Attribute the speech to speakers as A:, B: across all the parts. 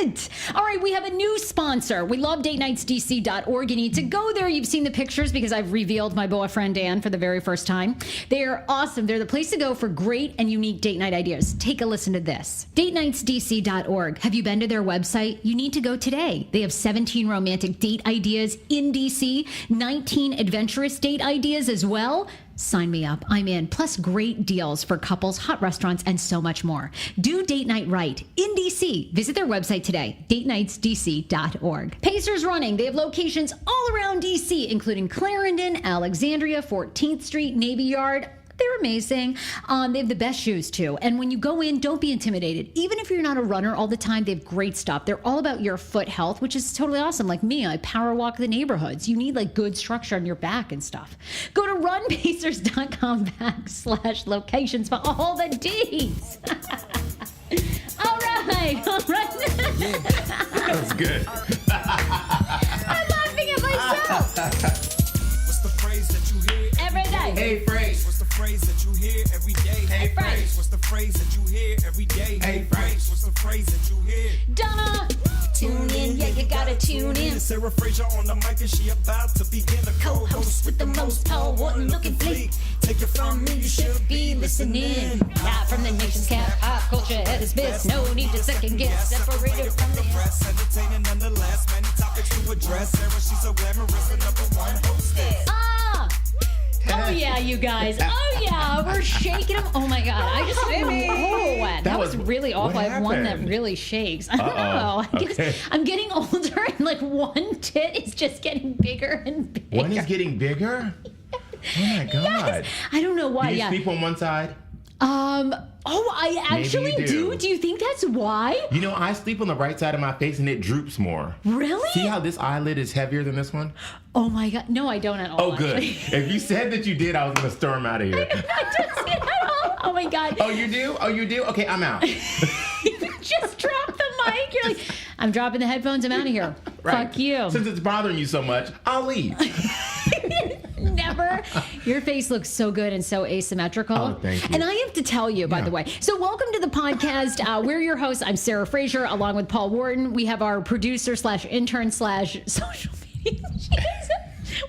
A: it. All right, we have a new sponsor. We love datenightsdc.org. You need to go there. You've seen the pictures because I've revealed my boyfriend Dan for the very first time. They are awesome. They're the place to go for great and unique date night ideas. Take a listen to this. datenightsdc.org. Have you been to their website? You need to go today. They have 17 romantic date ideas in DC, 19 adventurous date ideas as well. Sign me up. I'm in. Plus great deals for couples, hot restaurants, and so much more. Do date night right in DC. Visit their website today, datenightsdc.org. Pacers Running. They have locations all around DC, including Clarendon, Alexandria, 14th Street, Navy Yard. They're amazing. They have the best shoes too. And when you go in, don't be intimidated. Even if you're not a runner all the time, they have great stuff. They're all about your foot health, which is totally awesome. Like me, I power walk the neighborhoods. You need like good structure on your back and stuff. Go to runpacers.com/locations for all the deeds. All right.
B: Yeah, that's good.
A: I'm laughing at myself.
C: What's the phrase that you hear
A: Every day.
B: Hey, phrase.
C: What's the phrase that you hear every day?
B: Hey, phrase.
C: What's the phrase that you hear every day?
B: Hey, phrase.
C: What's the phrase that you hear?
A: Donna, tune in. Yeah, you gotta tune in.
C: Sarah Fraser on the mic and she about to begin. A
A: Co-host with the most tall, one looking fleek.
C: Take it from me,
A: You should be listening. Live from the nation's cap, pop culture at its best. No need to second guess. Separated from the
C: press, entertaining nonetheless. Many topics to address. Sarah, she's so glamorous, the number one hostess.
A: Oh yeah, you guys. Oh yeah, we're shaking them. Oh my god, I just that was really awful. I have one that
B: happened?
A: really shakes. I don't know.
B: Okay.
A: I'm getting older, and like one tit is just getting bigger and bigger.
B: One is getting bigger? Oh my God.
A: Yes. I don't know why.
B: Do you
A: Yeah.
B: sleep on one side?
A: Oh, I actually
B: you do.
A: Do you think that's why?
B: You know, I sleep on the right side of my face and it droops more.
A: Really?
B: See how this eyelid is heavier than this one?
A: Oh my god. No, I don't at all.
B: Oh, good.
A: actually.
B: If you said that you did, I was going to storm out of here.
A: I don't see it at all. Oh my god.
B: Oh, you do? Oh, you do? Okay, I'm out.
A: Just drop the mic. You're like, I'm dropping the headphones. I'm out of here.
B: Right.
A: Fuck you.
B: Since it's bothering you so much, I'll leave.
A: Never. Your face looks so good and so asymmetrical.
B: Oh, thank you.
A: And I have to tell you, by
B: Yeah.
A: the way. So welcome to the podcast. We're your hosts. I'm Sarah Fraser, along with Paul Wharton. We have our producer / intern / social media.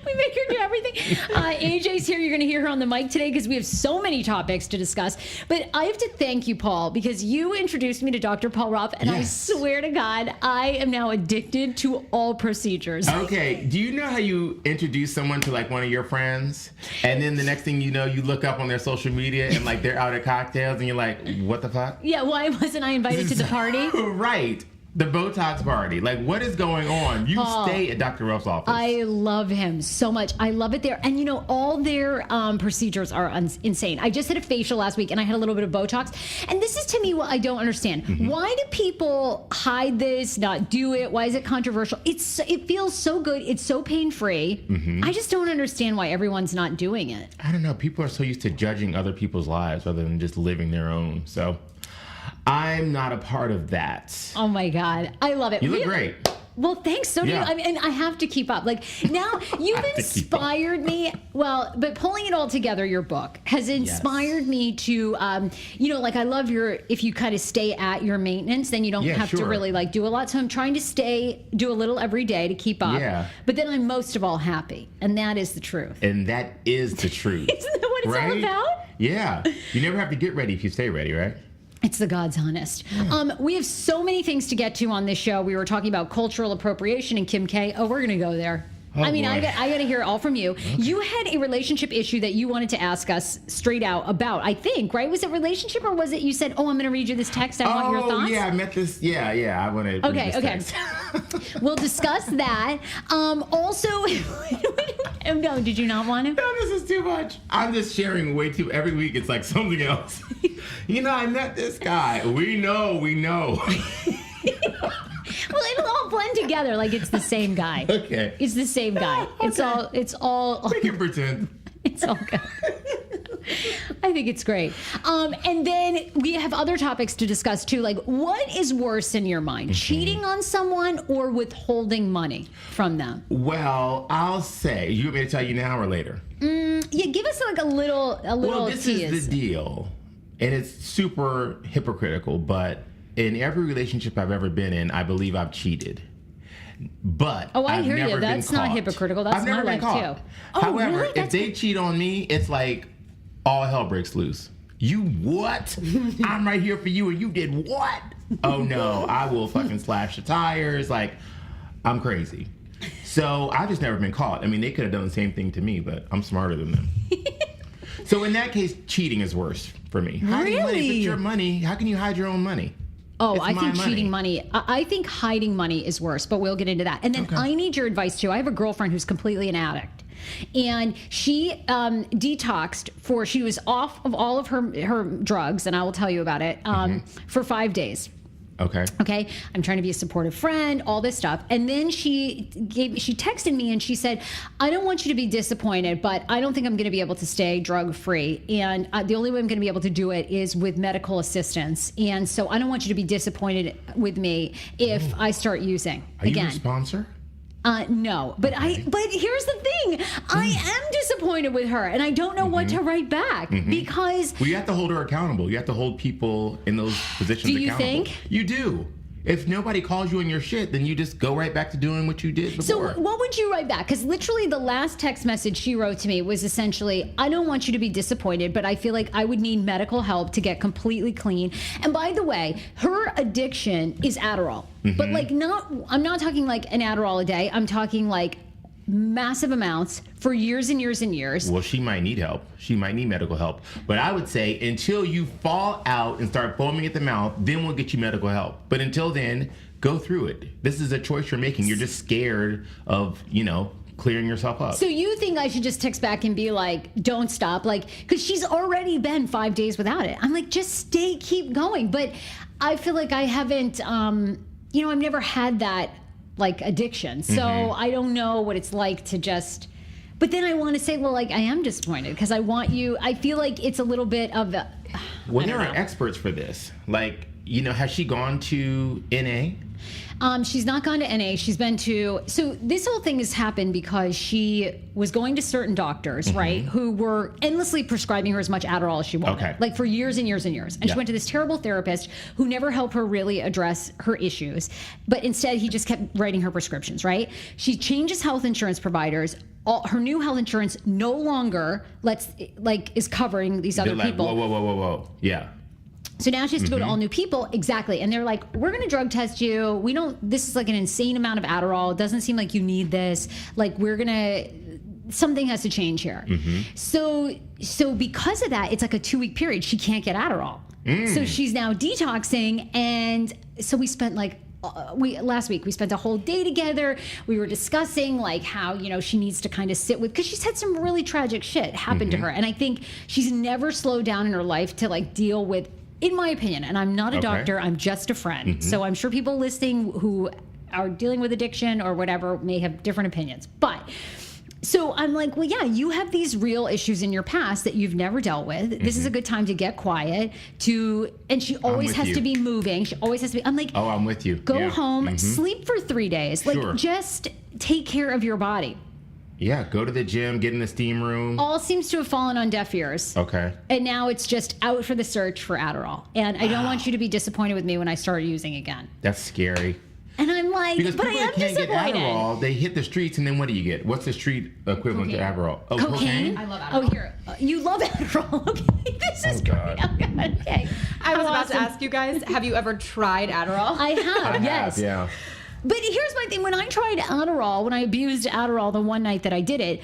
A: We make her do everything. AJ's here. You're going to hear her on the mic today because we have so many topics to discuss. But I have to thank you, Paul, because you introduced me to Dr. Paul Rupp, and I
B: Yes.
A: swear to God, I am now addicted to all procedures.
B: Okay, do you know how you introduce someone to like one of your friends, and then the next thing you know, you look up on their social media and like they're out at cocktails, and you're like, what the fuck?
A: Yeah, why wasn't I invited to the party?
B: Right. The Botox party. Like, what is going on? You stay at Dr. Ruff's office.
A: I love him so much. I love it there. And you know, all their procedures are insane. I just had a facial last week and I had a little bit of Botox. And this is to me what I don't understand.
B: Mm-hmm.
A: Why do people hide this, not do it? Why is it controversial? It feels so good. It's so pain-free.
B: Mm-hmm.
A: I just don't understand why everyone's not doing it.
B: I don't know. People are so used to judging other people's lives rather than just living their own. So I'm not a part of that.
A: Oh my God. I love it.
B: You look great.
A: Well, thanks. So do you.
B: Yeah.
A: I mean, and I have to keep up. Like now, you've
B: Have to keep up.
A: inspired me. Well, but pulling it all together, your book has inspired me to, like I love if you kind of stay at your maintenance, then you don't
B: Yeah,
A: have to
B: sure.
A: really like do a lot. So I'm trying to do a little every day to keep up.
B: Yeah.
A: But then I'm most of all happy, and that is the truth.
B: And that is the truth.
A: Isn't that what it's all
B: Right?
A: about?
B: Yeah. You never have to get ready if you stay ready, right?
A: It's the God's honest. We have so many things to get to on this show. We were talking about cultural appropriation and Kim K. Oh, we're going to go there.
B: Oh,
A: I mean,
B: boy.
A: I got to hear it all from you. Okay. You had a relationship issue that you wanted to ask us straight out about, I think, right? Was it relationship or was it you said, oh, I'm going to read you this text. I want your thoughts.
B: Yeah, I met this. Yeah, I want to.
A: Okay. We'll discuss that. Also, no, did you not want to?
B: No, this is too much. I'm just sharing way too. Every week it's like something else. I met this guy. We know.
A: Well, it'll all blend together like it's the same guy.
B: Okay.
A: It's the same guy.
B: Okay.
A: It's all.
B: We can pretend.
A: It's all good. I think it's great. And then we have other topics to discuss too. Like, what is worse in your mind, cheating on someone or withholding money from them?
B: Well, I'll say. You want me to tell you now or later?
A: Yeah, give us like a little
B: Well, this
A: tease.
B: is the deal, and it's super hypocritical, but in every relationship I've ever been in, I believe I've cheated. But
A: I
B: I've
A: hear you.
B: never been
A: That's not
B: caught.
A: hypocritical. That's
B: I've
A: my
B: never been
A: life
B: caught.
A: too. Oh,
B: However,
A: really?
B: if
A: That's
B: they cheat on me, it's like all hell breaks loose. You what? I'm right here for you, and you did what? Oh no, I will fucking slash the tires. Like, I'm crazy. So I've just never been caught. I mean, they could have done the same thing to me, but I'm smarter than them. So in that case, cheating is worse for me. Hiding money, if
A: Really?
B: it's your money, how can you hide your own money?
A: Oh,
B: It's
A: I
B: my
A: think
B: money.
A: cheating money. I think hiding money is worse, but we'll get into that. And then
B: Okay.
A: I need your advice too. I have a girlfriend who's completely an addict, and she detoxed for. She was off of all of her drugs, and I will tell you about it for 5 days.
B: Okay.
A: Okay, I'm trying to be a supportive friend, all this stuff. And then she texted me and she said, I don't want you to be disappointed, but I don't think I'm going to be able to stay drug free. And the only way I'm going to be able to do it is with medical assistance. And so I don't want you to be disappointed with me if I start using
B: Are you
A: again.
B: a sponsor?
A: No, but but here's the thing. I am disappointed with her and I don't know what to write back because
B: Well, you have to hold her accountable. You have to hold people in those positions
A: Do you
B: accountable.
A: think?
B: You do. If nobody calls you on your shit, then you just go right back to doing what you did
A: So
B: before.
A: what would you write back? Because literally the last text message she wrote to me was essentially, I don't want you to be disappointed, but I feel like I would need medical help to get completely clean. And by the way, her addiction is Adderall. But like I'm not talking like an Adderall a day. I'm talking like massive amounts for years and years and years.
B: Well, she might need help. She might need medical help. But I would say until you fall out and start foaming at the mouth, then we'll get you medical help. But until then, go through it. This is a choice you're making. You're just scared of, clearing yourself up.
A: So you think I should just text back and be like, don't stop? Like, because she's already been 5 days without it. I'm like, just keep going. But I feel like I haven't, I've never had that like addiction. So I don't know what it's like to just, but then I want to say, well, like I am disappointed because I feel like it's a little bit of a,
B: Well, there are experts for this. Like, has she gone to NA?
A: she's not gone to NA. She's been to, so this whole thing has happened because she was going to certain doctors, right, who were endlessly prescribing her as much Adderall as she wanted,
B: Okay.
A: like for years and years and years. And
B: Yeah.
A: she went to this terrible therapist who never helped her really address her issues, but instead he just kept writing her prescriptions, right? She changes health insurance providers. Her new health insurance no longer is covering these other
B: They're like,
A: people.
B: whoa. Yeah.
A: So now she has to go to all new people. Exactly. And they're like, we're going to drug test you. This is like an insane amount of Adderall. It doesn't seem like you need this. Like, something has to change here. So because of that, it's like a 2-week period. She can't get Adderall. So she's now detoxing. And so we spent last week we spent a whole day together. We were discussing like how she needs to kind of sit with, because she's had some really tragic shit happen to her, and I think she's never slowed down in her life to like deal with, in my opinion, and I'm not a doctor, I'm just a friend, so I'm sure people listening who are dealing with addiction or whatever may have different opinions, but so I'm like, well, yeah, you have these real issues in your past that you've never dealt with. This is a good time to get quiet. And she always
B: with
A: has
B: you.
A: to be moving. She always has to be. I'm like,
B: Oh, I'm with you.
A: go
B: Yeah.
A: home, sleep for 3 days. Like,
B: Sure.
A: just take care of your body.
B: Yeah, go to the gym, get in the steam room.
A: All seems to have fallen on deaf ears.
B: Okay.
A: And now it's just out for the search for Adderall. And I don't want you to be disappointed with me when I start using again.
B: That's scary.
A: And I'm like,
B: Because
A: but I
B: people
A: am
B: that can't get
A: disappointed.
B: Adderall, they hit the streets, and then what do you get? What's the street equivalent to Adderall? Oh,
A: Cocaine?
D: I love Adderall.
A: Oh, here. You love Adderall. Okay. This is great.
B: God.
A: Oh, God. Okay.
D: I was about to
A: Awesome.
D: ask you guys, have you ever tried Adderall?
A: I have,
B: I
A: yes.
B: have, yeah.
A: But here's my thing. When I tried Adderall, when I abused Adderall the one night that I did it,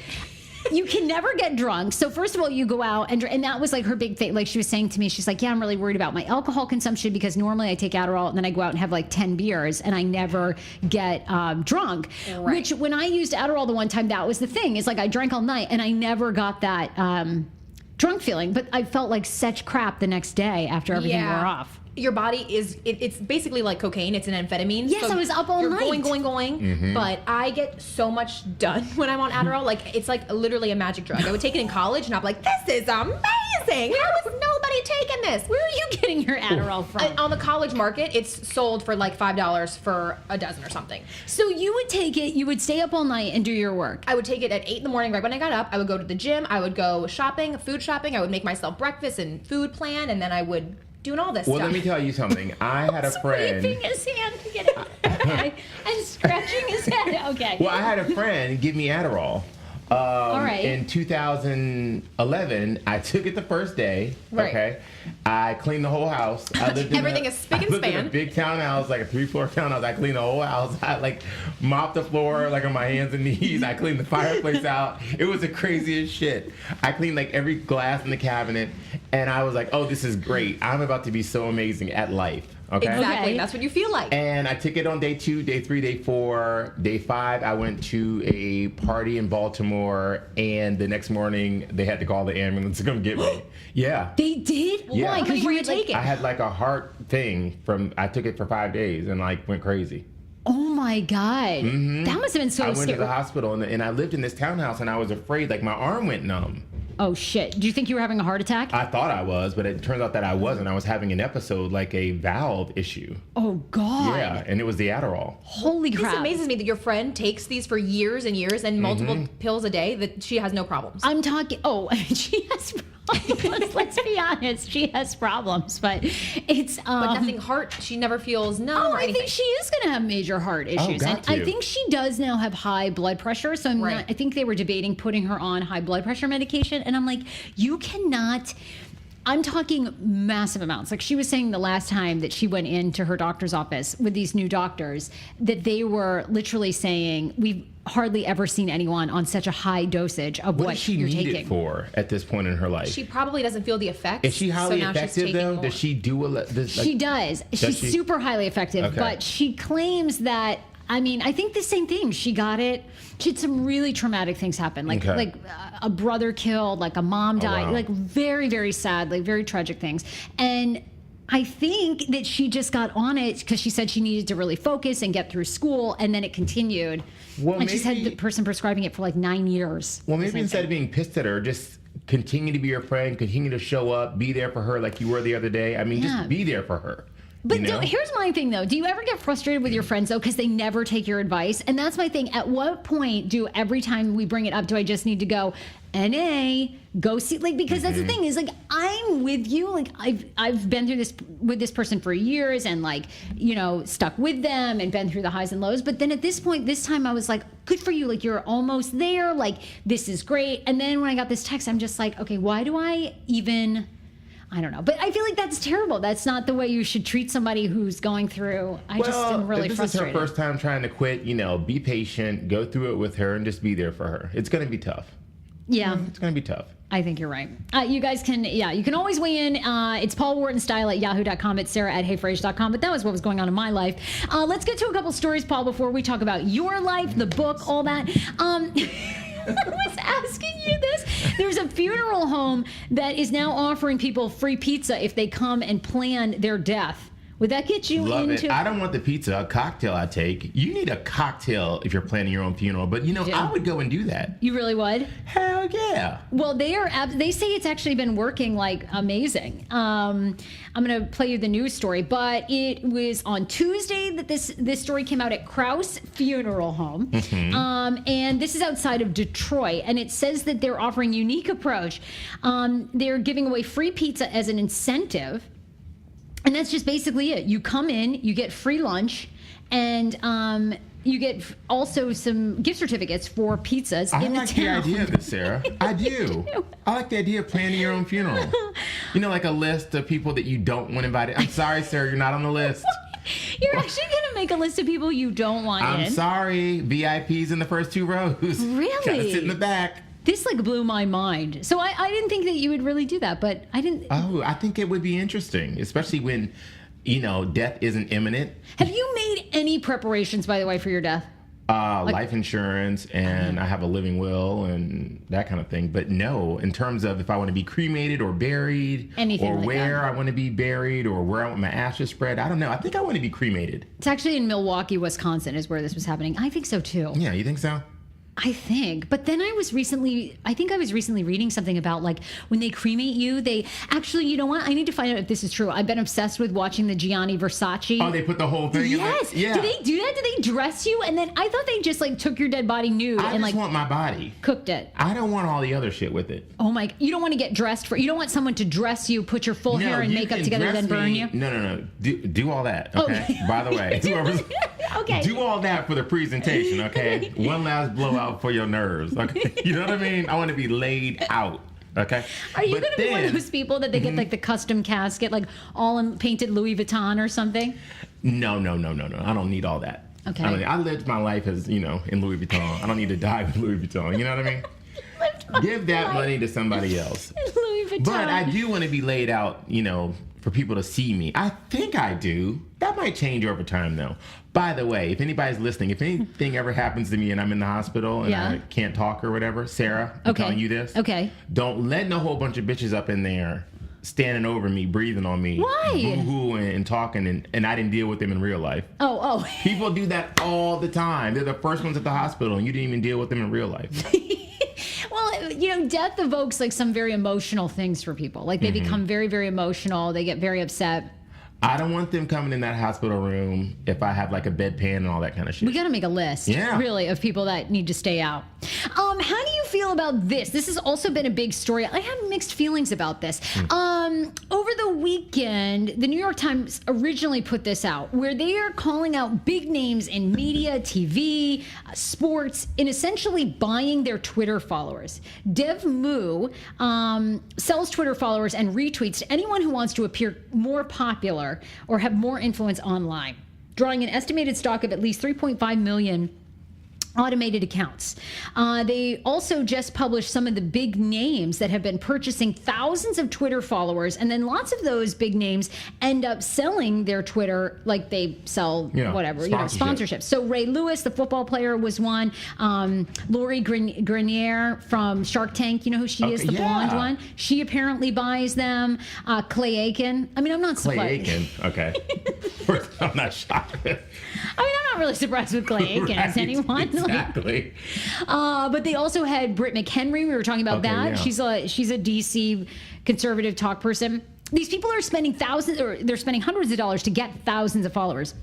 A: you can never get drunk. So first of all, you go out and that was like her big thing. Like she was saying to me, she's like, yeah, I'm really worried about my alcohol consumption because normally I take Adderall and then I go out and have like 10 beers and I never get drunk.
D: Right.
A: Which when I used Adderall the one time, that was the thing. It's like I drank all night and I never got that drunk feeling, but I felt like such crap the next day after everything wore off.
D: Your body it's basically like cocaine. It's an amphetamine.
A: Yes, I was up all
D: you're
A: night.
D: going. But I get so much done when I'm on Adderall. Like, it's like literally a magic drug. I would take it in college, and I'm like, this is amazing. How is nobody taking this?
A: Where are you getting your Adderall from?
D: On the college market, it's sold for like $5 for a dozen or something.
A: So you would take it, you would stay up all night and do your work.
D: I would take it at 8 in the morning, right when I got up. I would go to the gym. I would go shopping, food shopping. I would make myself breakfast and food plan, and then I would doing all this
B: Well,
D: stuff.
B: let me tell you something. I had a friend.
A: Waving his hand to get it. Okay. And scratching his head. Okay.
B: Well, I had a friend give me Adderall.
A: All right.
B: In 2011, I took it the first day.
D: Right.
B: Okay. I cleaned the whole house. I lived in
D: Everything is spick and
B: I lived in
D: span.
B: a big townhouse, like a 3-floor townhouse. I cleaned the whole house. I like mopped the floor like on my hands and knees. I cleaned the fireplace out. It was the craziest shit. I cleaned like every glass in the cabinet, and I was like, "Oh, this is great. I'm about to be so amazing at life." Okay.
D: Exactly.
A: Okay.
D: That's what you feel like.
B: And I took it on day 2, day 3, day 4, day 5. I went to a party in Baltimore, and the next morning they had to call the ambulance to come get me. Yeah.
A: They did?
B: Yeah.
A: Why?
B: How
A: Because
D: many were you
A: had, like,
D: taking?
B: I had like a heart thing I took it for 5 days and like went crazy.
A: Oh my God. That must have been so
B: I went to
A: scary.
B: the hospital and I lived in this townhouse and I was afraid, like my arm went numb.
A: Oh shit. Do you think you were having a heart attack?
B: I thought I was, but it turns out that I wasn't. I was having an episode, like a valve issue.
A: Oh God.
B: Yeah, and it was the Adderall.
A: Holy
D: This
A: crap.
D: amazes me that your friend takes these for years and years and multiple pills a day, that she has no problems.
A: I'm talking. Oh, she has problems. Let's be honest. She has problems, but it's.
D: But nothing heart, she never feels numb
A: Oh,
D: or
A: I
D: anything.
A: think she is going to have major heart issues,
B: got
A: and I
B: to.
A: think she does now have high blood pressure. So I'm
D: Right.
A: not, I think they were debating putting her on high blood pressure medication, and I'm like, you cannot. I'm talking massive amounts. Like she was saying the last time that she went into her doctor's office with these new doctors, that they were literally saying, we've hardly ever seen anyone on such a high dosage of
B: What
A: what
B: does she
A: you're
B: need
A: taking.
B: it for at this point in her life?
D: She probably doesn't feel the effects.
B: Is she highly
D: so now she's
B: effective
D: taking
B: though?
D: more.
B: Does she do this? Like,
A: She does. She's
B: she?
A: super highly effective,
B: Okay.
A: but she claims that. I mean, I think the same thing. She got it. She had some really traumatic things happen, like
B: Okay.
A: a brother killed, like a mom died,
B: wow.
A: like very very sad, like very tragic things. And I think that she just got on it because she said she needed to really focus and get through school, and then it continued.
B: Well,
A: and she's had
B: maybe-
A: the person prescribing it for like 9 years.
B: Well,
A: The
B: maybe
A: same
B: instead
A: thing.
B: of being pissed at her, just continue to be her friend, continue to show up, be there for her like you were the other day. I mean,
A: Yeah.
B: just be there for her.
A: But
B: you know?
A: here's my thing, though. Do you ever get frustrated with your friends, though, because they never take your advice? And that's my thing. At what point do every time we bring it up, do I just need to go, NA, go see? Like, because that's the thing is, like, I'm with you. Like, I've been through this with this person for years and, like, you know, stuck with them and been through the highs and lows. But then at this point, this time I was like, good for you. Like, you're almost there. Like, this is great. And then when I got this text, I'm just like, okay, why do I even... I don't know, but I feel like that's terrible. That's not the way you should treat somebody who's going through. I just am really
B: if this
A: frustrated.
B: is her first time trying to quit, you know, be patient, go through it with her, and just be there for her. It's going to be tough.
A: Yeah,
B: It's going to be tough.
A: I think you're right. You guys can, you can always weigh in. It's Paul Wharton Style at yahoo.com. It's Sarah at heyfrase.com. But that was what was going on in my life. Let's get to a couple stories, Paul, before we talk about your life, the book, all that. I was asking you this. There's a funeral home that is now offering people free pizza if they come and plan their death. Would that get you
B: Love
A: into...
B: it. I don't want the pizza, a cocktail I take. You need a cocktail if you're planning your own funeral. But, you know,
A: Yeah.
B: I would go and do that.
A: You really would?
B: Hell yeah.
A: Well, they say it's actually been working like amazing. I'm going to play you the news story, but it was on Tuesday that this story came out at Krause Funeral Home. And this is outside of Detroit, and it says that they're offering a unique approach. They're giving away free pizza as an incentive. And that's just basically it. You come in, you get free lunch, and you get also some gift certificates for pizzas
B: I
A: in
B: like
A: the
B: the
A: town.
B: idea of this, Sarah. I do. I like the idea of planning your own funeral. You know, like a list of people that you don't want invited. I'm sorry, sir, you're not on the list.
A: You're actually going to make a list of people you don't want
B: I'm
A: in.
B: sorry, VIPs in the first 2 rows.
A: Really?
B: Gotta sit in the back.
A: This like blew my mind. So I didn't think that you would really do that, but I didn't.
B: Oh, I think it would be interesting, especially when, you know, death isn't imminent.
A: Have you made any preparations, by the way, for your death?
B: Life insurance, and I have a living will and that kind of thing. But no, in terms of if I want to be cremated or buried,
A: Anything
B: or
A: like
B: where
A: that.
B: I want to be buried, or where I want my ashes spread, I don't know. I think I want to be cremated.
A: It's actually in Milwaukee, Wisconsin, is where this was happening. I think so too.
B: Yeah, you think so?
A: I think. But then I was recently reading something about like when they cremate you, they actually, you know what? I need to find out if this is true. I've been obsessed with watching the Gianni Versace.
B: Oh, they put the whole thing
A: Yes.
B: in there? Yeah.
A: Do they do that? Do they dress you? And then I thought they just like took your dead body nude
B: I
A: and
B: just
A: like
B: want my body.
A: cooked it.
B: I don't want all the other shit with it.
A: Oh my, you don't want to get dressed for, you don't want someone to dress you, put your full hair and
B: you
A: makeup
B: can
A: together,
B: dress
A: then burn
B: me.
A: you?
B: No. Do all that,
A: Oh.
B: okay? By the way, whoever's,
A: Okay.
B: do all that for the presentation, okay? One last blowout for your nerves, okay? You know what I mean? I want to be laid out, okay?
A: Are you
B: But
A: going to be one of
B: then-
A: those people that they get like the custom casket, like all in painted Louis Vuitton or something?
B: No. I don't need all that.
A: Okay.
B: I lived my life as, in Louis Vuitton. I don't need to die with Louis Vuitton. You know what I mean? Give that money to somebody else.
A: Louis Vuitton.
B: But I do want to be laid out, for people to see me. I think I do. That might change over time, though. By the way, if anybody's listening, if anything ever happens to me and I'm in the hospital and
A: Yeah.
B: I can't talk or whatever, Sarah, I'm
A: Okay.
B: telling you this.
A: Okay.
B: Don't let no whole bunch of bitches up in there standing over me, breathing on me.
A: Why?
B: Boo-hooing and talking, and I didn't deal with them in real life.
A: Oh.
B: People do that all the time. They're the first ones at the hospital, and you didn't even deal with them in real life.
A: Well, death evokes like some very emotional things for people. Like they become very, very emotional. They get very upset.
B: I don't want them coming in that hospital room if I have like a bedpan and all that kind of shit.
A: We got to make a list,
B: Yeah.
A: really, of people that need to stay out. How do you feel about this? This has also been a big story. I have mixed feelings about this. Over the weekend, the New York Times originally put this out, where they are calling out big names in media, TV, sports, in essentially buying their Twitter followers. Dev Moo sells Twitter followers and retweets to anyone who wants to appear more popular or have more influence online, drawing an estimated stock of at least 3.5 million automated accounts. They also just published some of the big names that have been purchasing thousands of Twitter followers, and then lots of those big names end up selling their Twitter, like they sell whatever, sponsorships. So Ray Lewis, the football player, was one. Lori Grenier from Shark Tank, you know who she is, the blonde one? She apparently buys them. Clay Aiken. I mean, I'm not
B: Clay
A: surprised.
B: Aiken, okay. First, I'm not shocked.
A: I mean, I'm not really surprised with Clay Aiken as
B: Right,
A: anyone.
B: Exactly.
A: But they also had Britt McHenry. We were talking about that.
B: Yeah.
A: She's a DC conservative talk person. These people are spending they're spending hundreds of dollars to get thousands of followers.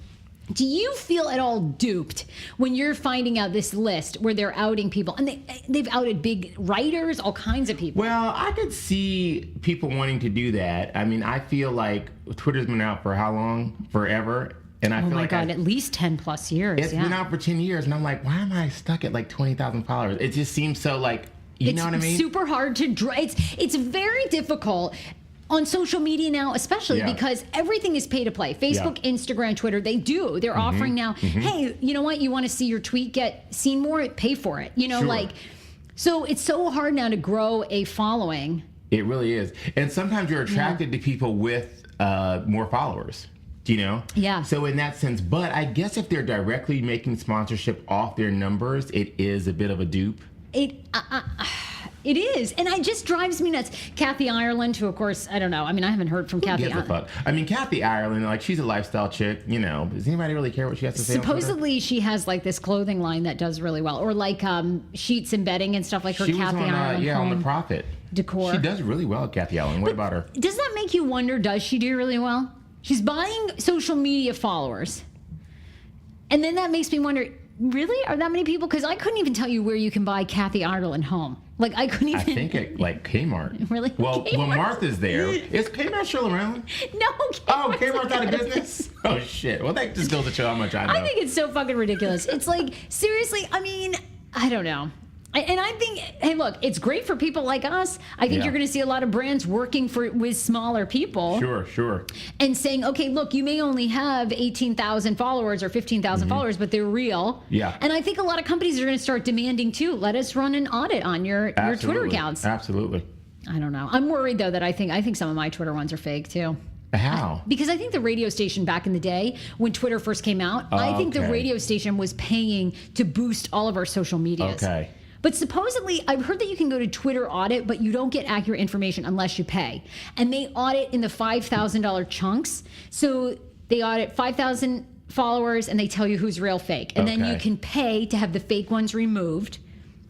A: Do you feel at all duped when you're finding out this list where they're outing people, and they've outed big writers, all kinds of people?
B: Well, I could see people wanting to do that. I mean, I feel like Twitter's been out for how long? Forever. And I
A: Oh
B: feel
A: my
B: like
A: God, at least 10 plus years.
B: it's been out for 10 years, and I'm like, why am I stuck at like 20,000 followers? It just seems so like, you know what I mean?
A: It's super hard to it's very difficult on social media now, especially because everything is pay to play. Facebook, Instagram, Twitter, they're offering now, hey, you know what? You want to see your tweet get seen more? Pay for it.
B: Sure.
A: So it's so hard now to grow a following.
B: It really is. And sometimes you're attracted to people with more followers.
A: Yeah.
B: So in that sense, but I guess if they're directly making sponsorship off their numbers, it is a bit of a dupe.
A: It is, and it just drives me nuts. Kathy Ireland, who of course I don't know. I mean, I haven't heard from Kathy.
B: Gives a fuck. I mean, Kathy Ireland, like she's a lifestyle chick. Does anybody really care what she has to say?
A: Supposedly, she has like this clothing line that does really well, or like sheets and bedding and stuff like her.
B: She was
A: Kathy Ireland
B: on
A: home
B: The Profit.
A: Decor.
B: She does really well, Kathy Ireland. What about her?
A: Does that make you wonder? Does she do really well? She's buying social media followers, and then that makes me wonder. Really, are that many people? Because I couldn't even tell you where you can buy Kathy Ireland home. Like I couldn't even.
B: I think at like Kmart.
A: Really?
B: Well,
A: Kmart?
B: when Martha's there, is Kmart still around?
A: No.
B: Oh, Kmart's out of business? Oh, shit. Well, that just goes to show how much I know.
A: I think it's so fucking ridiculous. It's like, seriously, I mean, I don't know. And I think, hey, look, it's great for people like us. I think you're going to see a lot of brands working with smaller people.
B: Sure.
A: And saying, okay, look, you may only have 18,000 followers or 15,000 followers, but they're real.
B: Yeah.
A: And I think a lot of companies are going to start demanding, too, let us run an audit on your Twitter accounts.
B: Absolutely.
A: I don't know. I'm worried, though, that I think some of my Twitter ones are fake, too.
B: How?
A: Because I think the radio station back in the day when Twitter first came out, I think the radio station was paying to boost all of our social medias.
B: Okay.
A: But supposedly, I've heard that you can go to Twitter audit, but you don't get accurate information unless you pay. And they audit in the $5,000 chunks. So they audit 5,000 followers and they tell you who's real fake. And then you can pay to have the fake ones removed.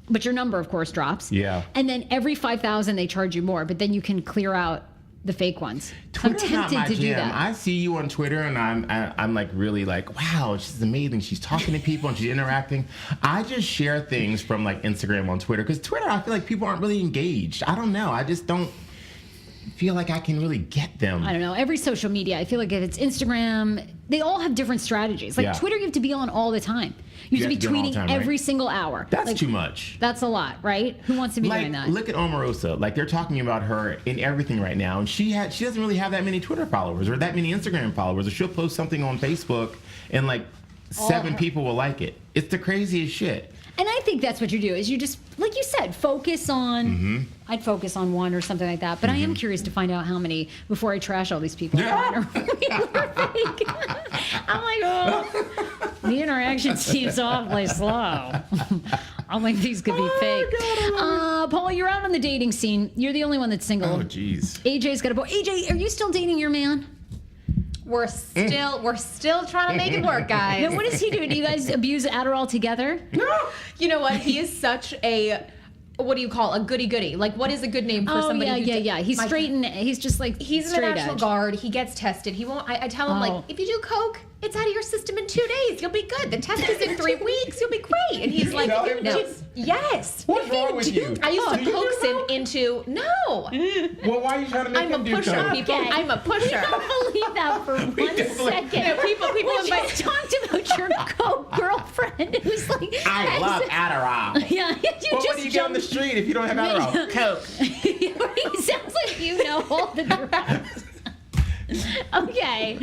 A: but your number, of course, drops.
B: Yeah.
A: And then every 5,000, they charge you more, but then you can clear out the fake ones.
B: Twitter's
A: I'm
B: not
A: tempted
B: my
A: to do
B: jam.
A: that.
B: I see you on Twitter, and I'm like really like, wow, she's amazing. She's talking to people and she's interacting. I just share things from like Instagram on Twitter because Twitter, I feel like people aren't really engaged. I don't know. I just don't feel like I can really get them.
A: I don't know. Every social media, I feel like if it's Instagram, they all have different strategies. Like
B: Yeah.
A: Twitter, you have to be on all the time. You have to be
B: be on all the
A: tweeting
B: time, right?
A: every single hour.
B: That's
A: Like,
B: too much.
A: That's a lot, right? Who wants to be doing
B: Like,
A: that?
B: look at Omarosa. Like, they're talking about her in everything right now, and she doesn't really have that many Twitter followers or that many Instagram followers. Or she'll post something on Facebook, and like 7
A: her-
B: people will like it. It's the craziest shit.
A: And I think that's what you do is you just, like you said, focus on,
B: Mm-hmm.
A: I'd focus on one or something like that. But I am curious to find out how many before I trash all these people.
B: Yeah.
A: Fake. I'm like, oh, the interaction seems awfully slow. I'm like, these could be fake. Paul, you're out on the dating scene. You're the only one that's single.
B: Oh, jeez.
A: AJ's got a boy. AJ, are you still dating your man?
D: We're still trying to make it work, guys.
A: Now, what does he do? Do you guys abuse Adderall together?
D: You know what? He is such a, what do you call a goody goody? Like, what is a good name for
A: Oh,
D: somebody?
A: yeah,
D: who
A: yeah, yeah. He's
D: my-
A: straight and he's just like
D: He's in the
A: straight
D: National
A: edge.
D: Guard. He gets tested. He won't. I tell him
A: Oh.
D: like, if you do coke, it's out of your system in 2 days. You'll be good. The test is in 3 weeks. You'll be great. And he's like,
B: tell him
D: no.
B: this?
D: Yes.
B: What's wrong with you?
D: I used
B: Do
D: to
B: you
D: coax
B: do
D: him
B: coke?
D: into no.
B: Well, why are you trying to make
D: I'm a
B: him do
D: pusher,
B: coke?
D: people.
A: Okay.
D: I'm a pusher.
A: I don't believe that for one
B: definitely-
A: second.
D: Yeah, people
A: We
D: invite.
A: just talked about your girlfriend who's like,
B: I love Adderall.
A: Yeah, you
B: Well,
A: just
B: what do you get on the street if you don't have Adderall? Coke.
A: He sounds like you know all the drugs. Okay.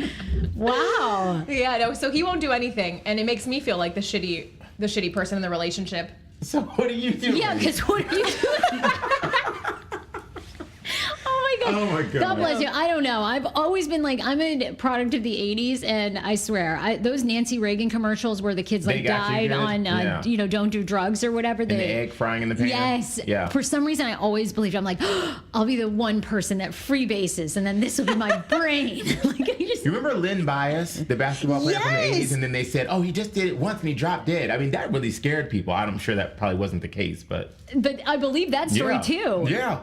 A: Wow.
D: Yeah, no. So he won't do anything, and it makes me feel like the shitty person in the relationship.
B: So what do you do?
A: Yeah, because what are you doing? Oh my God.
B: Oh my God.
A: God bless you. I don't know. I've always been like, I'm a product of the 80s, and I swear, those Nancy Reagan commercials where the kids
B: They
A: like
B: got you
A: died
B: good?
A: on,
B: Yeah.
A: don't do drugs or whatever.
B: And the egg frying in the pan?
A: Yes.
B: Yeah.
A: For some reason, I always believed, I'm like, I'll be the one person that freebases, and then this will be my brain. Like, I just,
B: You remember Lynn Bias, the basketball player from the
A: Yes.
B: 80s? And then they said, oh, he just did it once and he dropped dead. I mean, that really scared people. I'm sure that probably wasn't the case, but.
A: but I believe that story
B: Yeah.
A: too.
B: Yeah.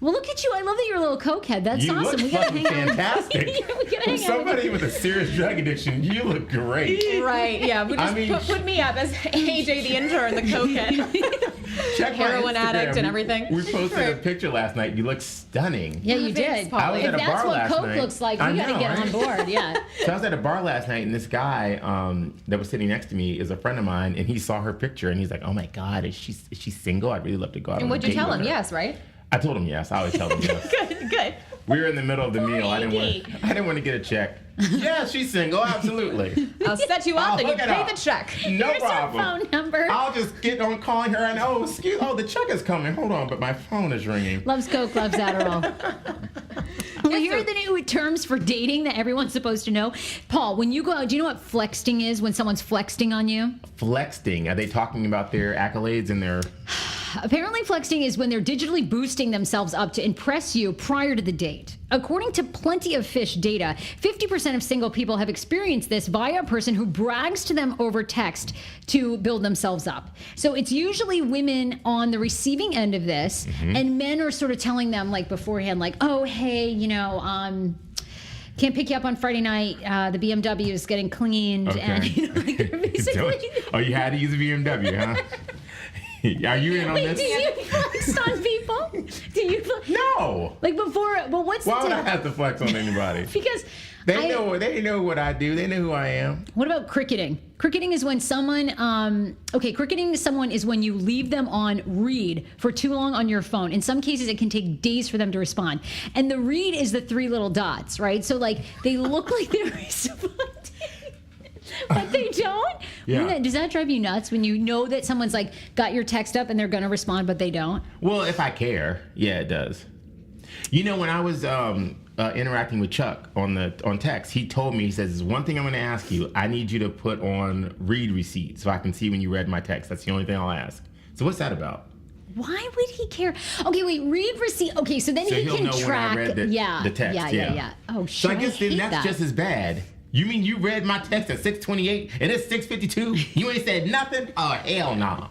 A: Well, look at you. I love that you're a little cokehead. That's
B: You
A: awesome.
B: look
A: We gotta
B: fucking
A: hang out.
B: fantastic.
A: We gotta
B: For
A: hang out.
B: somebody with a serious drug addiction, you look great.
D: Right? Yeah. But
B: I
D: just
B: mean-
D: put me up as AJ the intern, the cokehead.
B: Check my
D: Heroin
B: Instagram.
D: addict and everything.
B: We posted a
D: Right.
B: picture last night. You look stunning.
A: Yeah, you
D: Thanks,
A: did.
D: Paul. I was
A: If
B: at a
A: that's
B: bar
A: what
B: last
A: coke
B: night.
A: looks like,
B: I
A: we gotta
B: know,
A: get
B: right?
A: on board. Yeah.
B: So I was at a bar last night, and this guy that was sitting next to me is a friend of mine, and he saw her picture, and he's like, "Oh my God, is she single? I'd really love to go out."
D: And
B: on a
D: what'd you
B: date
D: tell
B: with
D: him?
B: her."
D: Yes, right?
B: I told him yes. I always tell him yes.
D: Good, good.
B: We were in the middle of the meal. I
D: Brady.
B: didn't want to get a check. Yeah, she's single. Absolutely.
D: I'll set you up
B: I'll
D: and you
B: hook it
D: pay
B: up.
D: the check.
B: No
A: Here's
B: problem.
A: our phone number.
B: I'll just get on calling her and the check is coming. Hold on, but my phone is ringing.
A: Loves coke, loves Adderall. Well, here are the new terms for dating that everyone's supposed to know. Paul, when you go out, do you know what flexting is when someone's flexting on you?
B: Flexting. Are they talking about their accolades and their?
A: Apparently, flexing is when they're digitally boosting themselves up to impress you prior to the date. According to Plenty of Fish data, 50% of single people have experienced this via a person who brags to them over text to build themselves up. So it's usually women on the receiving end of this, and men are sort of telling them like beforehand, like, "Oh, hey, can't pick you up on Friday night. The BMW is getting cleaned,"
B: Okay.
A: and like they're basically.
B: Oh, you had to use a BMW, huh? Are you in on
A: Wait,
B: this?
A: do you flex on people? Do you flex?
B: No.
A: Like before, well, what's
B: Why
A: the
B: would I
A: tip?
B: have to flex on anybody?
A: Because
B: They know what I do. They know who I am.
A: What about cricketing? Cricketing is when someone, cricketing to someone is when you leave them on read for too long on your phone. In some cases, it can take days for them to respond. And the read is the 3 little dots, right? So like they look like they're responding, but they don't.
B: Yeah.
A: Does that drive you nuts when you know that someone's like got your text up and they're going to respond, but they don't?
B: Well, if I care, yeah, it does. When I was interacting with Chuck on text, he told me, he says, "There's one thing I'm going to ask you. I need you to put on read receipt so I can see when you read my text. That's the only thing I'll ask." So what's that about?
A: Why would he care? Okay, wait, read receipt. Okay, so then
B: So
A: he
B: he'll
A: can
B: know
A: track.
B: when I read the text.
A: Yeah. Oh,
B: So
A: shit.
B: I guess then
A: hate
B: that's
A: that.
B: just as bad. You mean you read my text at 6:28 and it's 6:52? You ain't said nothing? Oh, hell no.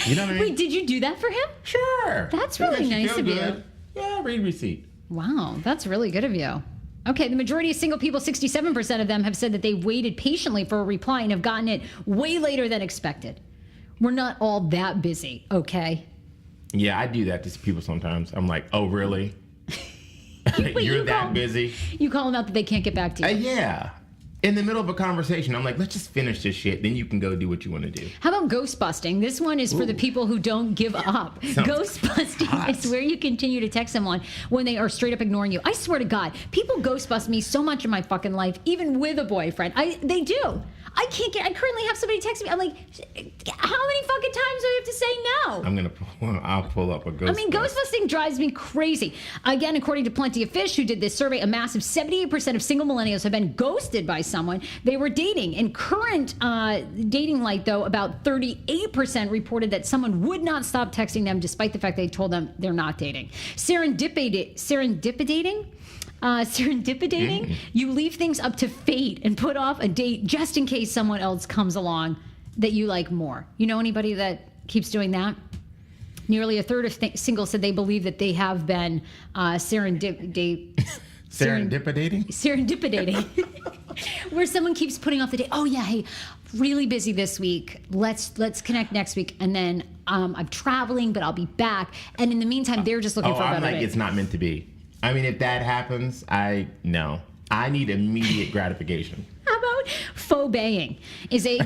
B: You know what I mean?
A: Wait, did you do that for him?
B: Sure.
A: That's
B: That
A: really
B: makes
A: nice
B: feel
A: of you.
B: good. Yeah, read receipt.
A: Wow, that's really good of you. Okay, the majority of single people, 67% of them, have said that they waited patiently for a reply and have gotten it way later than expected. We're not all that busy, okay?
B: Yeah, I do that to people sometimes. I'm like, oh, really?
A: Wait,
B: You're
A: you
B: that
A: call-
B: busy?
A: You call them out that they can't get back to you.
B: Yeah. In the middle of a conversation, I'm like, let's just finish this shit. Then you can go do what you want to do.
A: How about ghost busting? This one is for the people who don't give up.
B: Sounds
A: Ghost busting
B: hot.
A: is where you continue to text someone when they are straight up ignoring you. I swear to God, people ghost bust me so much in my fucking life, even with a boyfriend. They do. I currently have somebody text me. I'm like, how many fucking times do I have to say no?
B: I'll pull up a ghost.
A: I mean, ghost busting drives me crazy. Again, according to Plenty of Fish, who did this survey, a massive 78% of single millennials have been ghosted by someone they were dating. In current dating light, though, about 38% reported that someone would not stop texting them despite the fact they told them they're not dating. Serendipidating? You leave things up to fate and put off a date just in case someone else comes along that you like more. You know anybody that keeps doing that? Nearly a third of singles said they believe that they have been
B: Serendipidating?
A: serendipidating, where someone keeps putting off the date. Oh yeah, hey, really busy this week. Let's connect next week, and then I'm traveling, but I'll be back. And in the meantime, they're just looking for a
B: I'm
A: better
B: like,
A: date.
B: it's not meant to be. I mean, if that happens, no. I need immediate gratification.
A: How about faux baying? Is a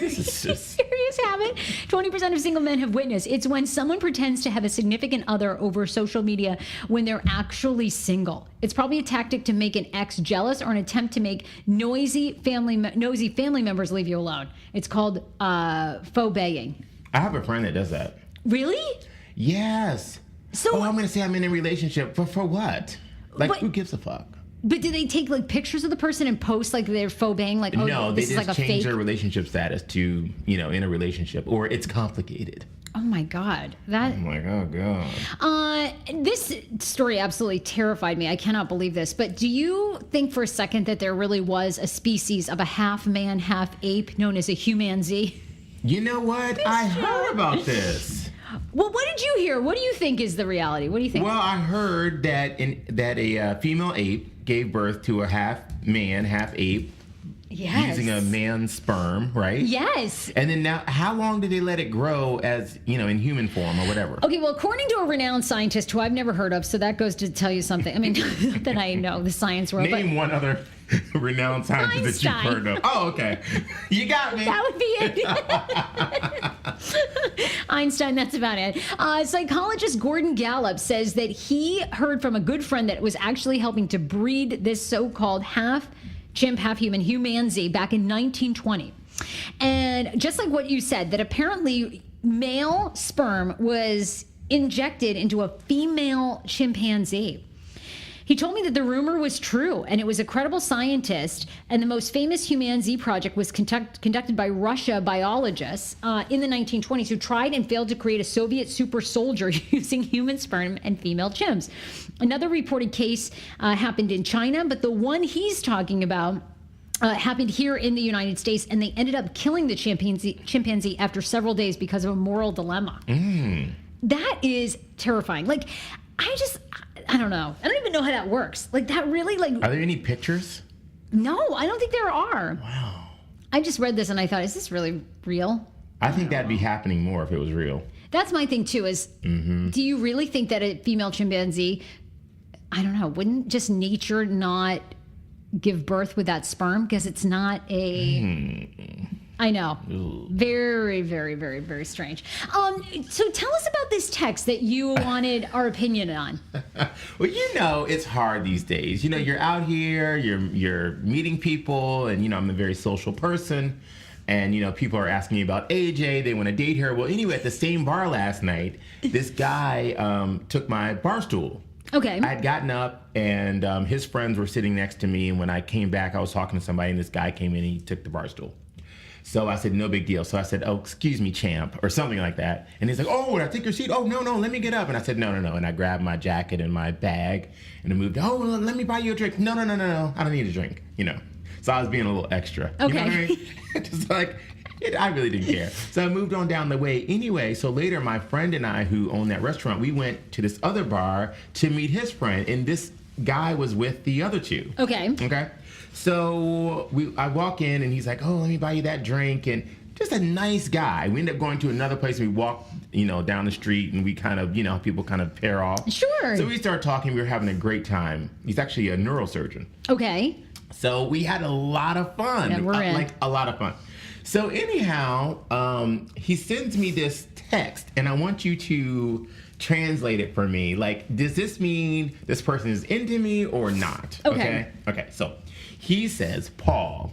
B: This is just...
A: serious habit 20% of single men have witnessed. It's when someone pretends to have a significant other over social media when they're actually single. It's probably a tactic to make an ex jealous or an attempt to make nosy family members leave you alone. It's called faux baying.
B: I have a friend that does that.
A: Really?
B: Yes.
A: So-
B: I'm going to say I'm in a relationship. For what? Like,
A: But-
B: who gives a fuck?
A: But do they take like pictures of the person and post like they're faux baying? Like, oh,
B: No, they
A: this is
B: just
A: like a
B: change
A: fake.
B: their relationship status to, in a relationship. Or it's complicated.
A: Oh my God. That.
B: I'm like, oh, God.
A: This story absolutely terrified me. I cannot believe this. But do you think for a second that there really was a species of a half man, half ape known as a humanzee?
B: You know what? I heard about this.
A: Well, what did you hear? What do you think is the reality? What do you think?
B: Well, I heard that a female ape gave birth to a half man, half ape
A: yes.
B: using a man's sperm, right?
A: Yes.
B: And then now, how long did they let it grow as, in human form or whatever?
A: Okay, well, according to a renowned scientist who I've never heard of, so that goes to tell you something. I mean, not that I know the science world,
B: Name one other renowned scientist that
A: Einstein.
B: you've heard of. Oh, okay. You got me.
A: that would be it. Einstein, that's about it. Psychologist Gordon Gallup says that he heard from a good friend that was actually helping to breed this so-called half chimp, half human humanzee back in 1920. And just like what you said, that apparently male sperm was injected into a female chimpanzee. He told me that the rumor was true, and it was a credible scientist, and the most famous humanzee project was conducted by Russia biologists in the 1920s who tried and failed to create a Soviet super soldier using human sperm and female chimps. Another reported case happened in China, but the one he's talking about happened here in the United States, and they ended up killing the chimpanzee after several days because of a moral dilemma. That is terrifying. Like, I don't know. I don't even know how that works. Like, that really, like...
B: Are there any pictures?
A: No, I don't think there are.
B: Wow.
A: I just read this and I thought, is this really real?
B: I think that'd be happening more if it was real.
A: That's my thing, too, is do you really think that a female chimpanzee, I don't know, wouldn't just nature not give birth with that sperm? Because it's not a... I know.
B: Ooh.
A: Very, very, very, very strange. So tell us about this text that you wanted our opinion on.
B: Well, it's hard these days. You're out here, you're meeting people, and I'm a very social person. And, people are asking me about AJ. They want to date her. Well, anyway, at the same bar last night, this guy took my bar stool.
A: Okay.
B: I had gotten up, and his friends were sitting next to me. And when I came back, I was talking to somebody, and this guy came in, and he took the bar stool. So I said, no big deal. So I said, oh, excuse me, champ, or something like that. And he's like, oh, would I take your seat? Oh, no, let me get up. And I said, no. And I grabbed my jacket and my bag, and I moved, oh, well, let me buy you a drink. No, I don't need a drink, So I was being a little extra.
A: Okay.
B: You know what I mean? Just like, I really didn't care. So I moved on down the way anyway. So later, my friend and I, who own that restaurant, we went to this other bar to meet his friend, and this guy was with the other two.
A: Okay.
B: Okay. So I walk in, and he's like, "Oh, let me buy you that drink," and just a nice guy. We end up going to another place. We walk, down the street, and we kind of, people kind of pair off.
A: Sure.
B: So we started talking. We were having a great time. He's actually a neurosurgeon.
A: Okay.
B: So we had a lot of fun.
A: Yeah, we're in.
B: Like a lot of fun. So anyhow, he sends me this text, and I want you to translate it for me. Like, does this mean this person is into me or not?
A: Okay.
B: Okay. So he says, Paul,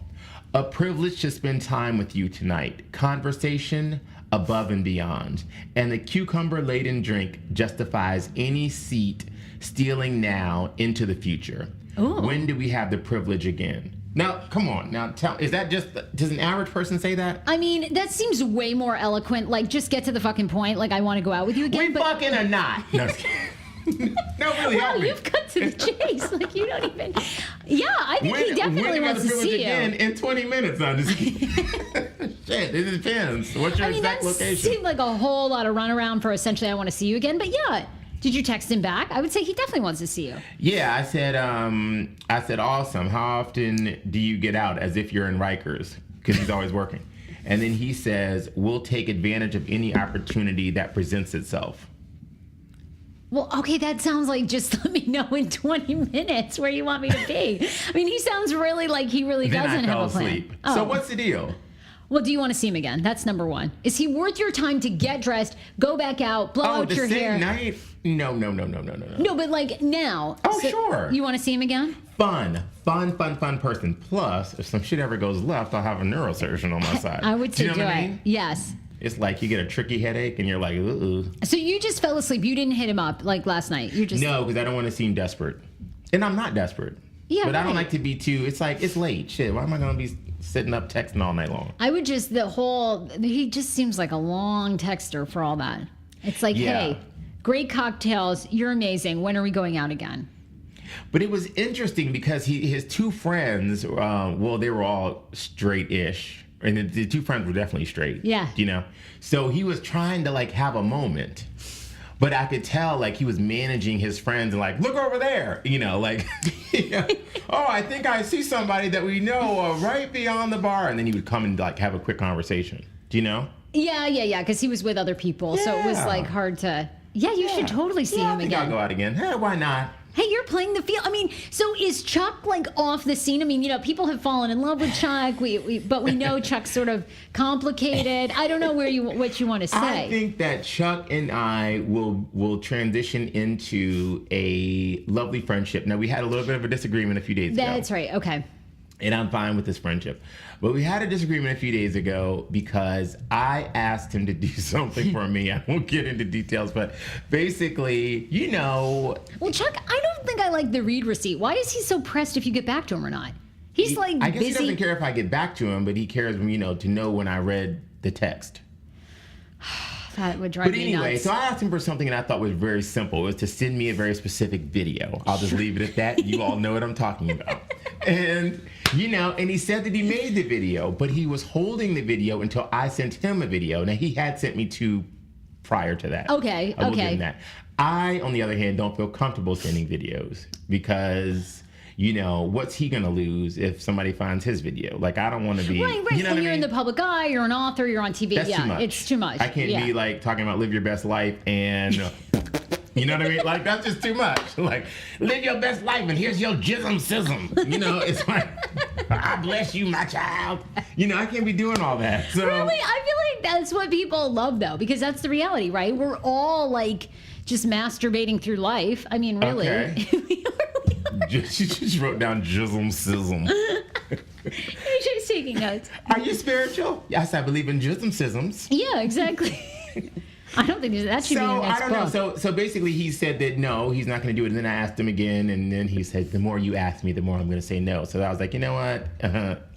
B: a privilege to spend time with you tonight. Conversation above and beyond. And the cucumber-laden drink justifies any seat stealing now into the future.
A: Ooh.
B: When do we have the privilege again? Now, come on. Now, does an average person say that?
A: I mean, that seems way more eloquent. Like, just get to the fucking point. Like, I want to go out with you again.
B: We fucking or not? No, just kidding. No, really,
A: Wow,
B: help me.
A: you've cut to the chase. Like, you don't even. Yeah, I think he definitely
B: when
A: wants
B: do
A: to
B: we have the privilege
A: see
B: again?
A: you.
B: In 20 minutes. I'm just kidding. Shit, it depends. What's your
A: I mean,
B: exact
A: that
B: location?
A: seemed like a whole lot of runaround for essentially I want to see you again. But yeah, did you text him back? I would say he definitely wants to see you.
B: Yeah, I said, awesome. How often do you get out? As if you're in Rikers, because he's always working. And then he says, we'll take advantage of any opportunity that presents itself.
A: Well, okay, that sounds like just let me know in 20 minutes where you want me to be. I mean, he sounds really like he really
B: Then
A: doesn't
B: I fell
A: have a plan.
B: asleep.
A: Oh.
B: So what's the deal?
A: Well, do you want to see him again? That's number one. Is he worth your time to get dressed, go back out, blow out
B: the
A: your
B: same
A: hair?
B: night? No.
A: No, but like now.
B: Oh, sure.
A: You want to see him again?
B: Fun person. Plus, if some shit ever goes left, I'll have a neurosurgeon on my side.
A: I would say
B: you know
A: do
B: what I
A: it.
B: mean?
A: Yes.
B: It's like you get a tricky headache and you're like, ooh.
A: So you just fell asleep. You didn't hit him up like last night. You just
B: No, because I don't want to seem desperate. And I'm not desperate.
A: Yeah,
B: but I don't
A: right.
B: like to be too, it's like, it's late. Shit, why am I going to be sitting up texting all night long?
A: I would just he just seems like a long texter for all that. It's like,
B: Yeah.
A: hey, great cocktails. You're amazing. When are we going out again?
B: But it was interesting because his two friends, they were all straight-ish. And the two friends were definitely straight.
A: Yeah.
B: So he was trying to like have a moment. But I could tell like he was managing his friends and like, look over there. Like, oh, I think I see somebody that we know right beyond the bar. And then he would come and like have a quick conversation. Do you know?
A: Yeah. Because he was with other people. So it was
B: Yeah.
A: like hard to. Yeah, you should totally see
B: I
A: him
B: think
A: again.
B: I'll go out again. Hey, why not?
A: Hey, you're playing the field. I mean, so is Chuck like off the scene? I mean, people have fallen in love with Chuck. But we know Chuck's sort of complicated. I don't know what you want to say.
B: I think that Chuck and I will transition into a lovely friendship. Now, we had a little bit of a disagreement a few days ago.
A: That's right. Okay.
B: And I'm fine with this friendship. But we had a disagreement a few days ago because I asked him to do something for me. I won't get into details, but basically,
A: Well, Chuck, I don't think I like the read receipt. Why is he so pressed if you get back to him or not? He's like
B: I guess
A: busy.
B: he doesn't care if I get back to him, but he cares, to know when I read the text.
A: That would drive
B: But
A: me
B: anyway,
A: nuts.
B: so I asked him for something and I thought was very simple. It was to send me a very specific video. I'll just leave it at that. You all know what I'm talking about. And, and he said that he made the video, but he was holding the video until I sent him a video. Now, he had sent me two prior to that.
A: Okay,
B: I will give
A: okay.
B: him that. I, on the other hand, don't feel comfortable sending videos because... what's he gonna lose if somebody finds his video? Like, I don't want to be
A: Right.
B: You know
A: And
B: what I
A: you're in
B: mean?
A: the public eye. You're an author. You're on TV.
B: That's
A: yeah,
B: too much.
A: it's too much.
B: I can't
A: yeah.
B: be like talking about live your best life and you know what I mean? Like, that's just too much. Like, live your best life and here's your jism. It's like, I bless you, my child. I can't be doing all that. So
A: Really, I feel like that's what people love though, because that's the reality, right? We're all like just masturbating through life. I mean, really.
B: Okay. She just wrote down jism.
A: You're just taking notes.
B: Are you spiritual? Yes, I believe in jism.
A: Yeah, exactly. I don't think that should be your
B: So
A: next
B: I don't
A: book.
B: know. So basically, he said that no, he's not going to do it. And then I asked him again, and then he said, "The more you ask me, the more I'm going to say no." So I was like, you know what?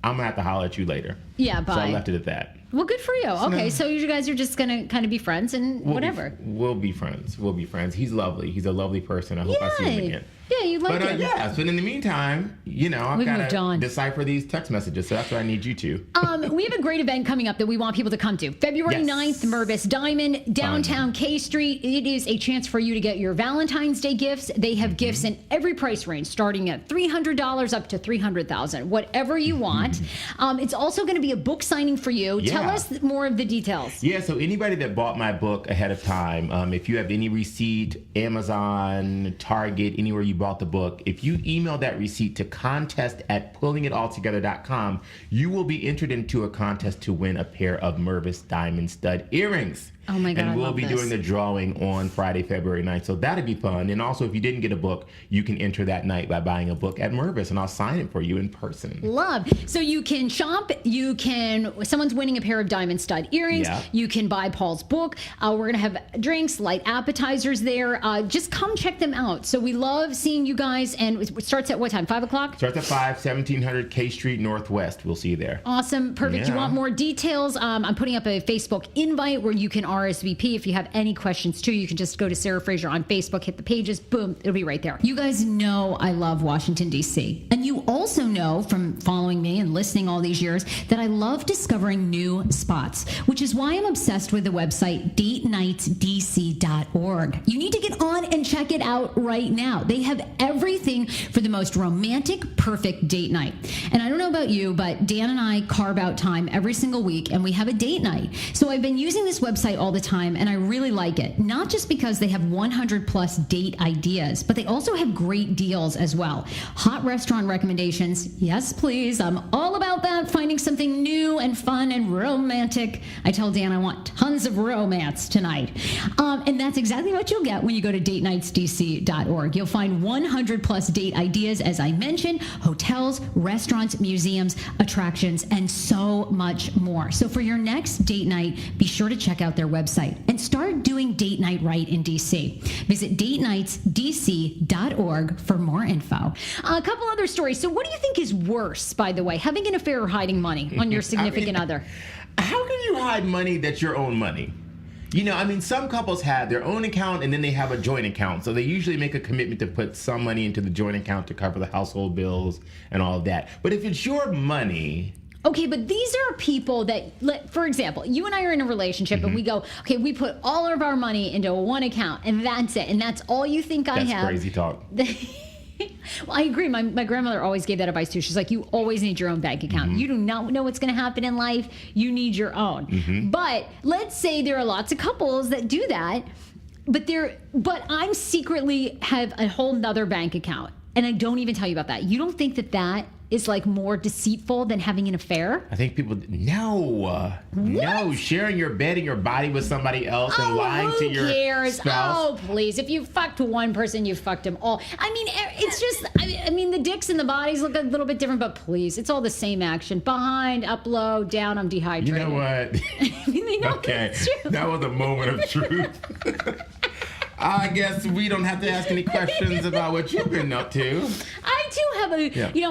B: I'm gonna have to holler at you later.
A: Yeah,
B: So I
A: bye.
B: left it at that.
A: Well, good for you. Okay, so you guys are just going to kind of be friends and whatever.
B: We'll be friends. We'll be friends. He's lovely. He's a lovely person. I hope I see him
A: Yay.
B: again.
A: Yeah, you like
B: But
A: it.
B: yeah, so in the meantime, I've
A: We've
B: got
A: moved
B: to
A: on.
B: decipher these text messages. So that's what I need you to.
A: We have a great event coming up that we want people to come to. February
B: Yes.
A: 9th, Mervis Diamond, downtown K Street. It is a chance for you to get your Valentine's Day gifts. They have gifts in every price range, starting at $300 up to $300,000, whatever you want. It's also going to be a book signing for you. Tell
B: Yeah.
A: us more of the details.
B: Yeah, so anybody that bought my book ahead of time, if you have any receipt, Amazon, Target, anywhere you bought the book, if you email that receipt to contest@pullingitaltogether.com, you will be entered into a contest to win a pair of Mervis Diamond Stud earrings.
A: Oh my God,
B: And
A: I
B: we'll
A: love
B: be
A: this.
B: doing the drawing on Friday, February 9th. So that'll be fun. And also, if you didn't get a book, you can enter that night by buying a book at Mervis, and I'll sign it for you in person.
A: Love. So you can shop. Someone's winning a pair of diamond stud earrings.
B: Yeah.
A: You can buy Paul's book. We're going to have drinks, light appetizers there. Just come check them out. So we love seeing you guys. And it starts at what time? 5 o'clock?
B: Starts at 1700 K Street Northwest. We'll see you there.
A: Awesome. Perfect. You
B: Yeah.
A: want more details? I'm putting up a Facebook invite where you can RSVP. If you have any questions too, you can just go to Sarah Fraser on Facebook, hit the pages, boom, it'll be right there. You guys know I love Washington, D.C. And you also know from following me and listening all these years that I love discovering new spots, which is why I'm obsessed with the website datenightsdc.org. You need to get on and check it out right now. They have everything for the most romantic, perfect date night. And I don't know about you, but Dan and I carve out time every single week and we have a date night. So I've been using this website all the time and I really like it. Not just because they have 100 plus date ideas, but they also have great deals as well. Hot restaurant recommendations. Yes, please. I'm all about that. Finding something new and fun and romantic. I tell Dan I want tons of romance tonight. And that's exactly what you'll get when you go to datenightsdc.org. You'll find 100 plus date ideas, as I mentioned, hotels, restaurants, museums, attractions, and so much more. So for your next date night, be sure to check out their website and start doing date night right in DC. Visit datenightsdc.org for more info. A couple other stories. So what do you think is worse, by the way, having an affair or hiding money on your significant other?
B: How can you hide money that's your own money? Some couples have their own account and then they have a joint account. So they usually make a commitment to put some money into the joint account to cover the household bills and all of that. But if it's your money...
A: Okay, but these are people that, for example, you and I are in a relationship and we go, okay, we put all of our money into one account and that's it. And that's all you think I have.
B: That's crazy talk.
A: Well, I agree. My grandmother always gave that advice too. She's like, you always need your own bank account. You do not know what's going to happen in life. You need your own. But let's say there are lots of couples that do that, but I'm secretly have a whole nother bank account. And I don't even tell you about that. You don't think that is like more deceitful than having an affair?
B: I think people... No, sharing your bed and your body with somebody else and lying to your
A: Who cares?
B: spouse.
A: Oh, please. If you fucked one person, you fucked them all. It's just, the dicks and the bodies look a little bit different, but please, it's all the same action. Behind, up, low, down, I'm dehydrated.
B: You know what?
A: They know
B: Okay,
A: it's true.
B: that was a moment of truth. I guess we don't have to ask any questions about what you've been up to.
A: I too have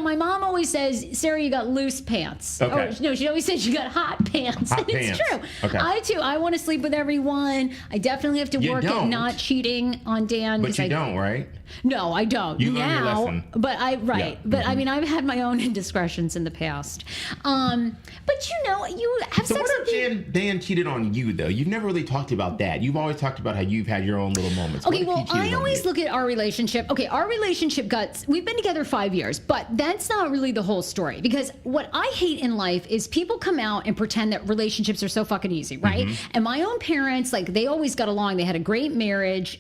A: my mom always says, Sarah, you got loose pants.
B: Okay.
A: She always says you got hot pants.
B: Hot
A: And it's
B: pants.
A: true.
B: Okay.
A: I too, I want to sleep with everyone. I definitely have to
B: You
A: work at
B: don't.
A: not cheating on Dan.
B: But
A: 'cause
B: you
A: I
B: don't, right?
A: No, I don't.
B: You learned your
A: now,
B: lesson.
A: but
B: Yeah.
A: But I've had my own indiscretions in the past. But you have
B: So
A: sex
B: what
A: with
B: if Dan cheated on you, though? You've never really talked about that. You've always talked about how you've had your own little moments.
A: Okay,
B: What if he
A: well,
B: cheated
A: I
B: on
A: always
B: you?
A: look at our relationship. Okay, our relationship we've been together 5 years, but that's not really the whole story. Because what I hate in life is people come out and pretend that relationships are so fucking easy, right? And my own parents, they always got along. They had a great marriage.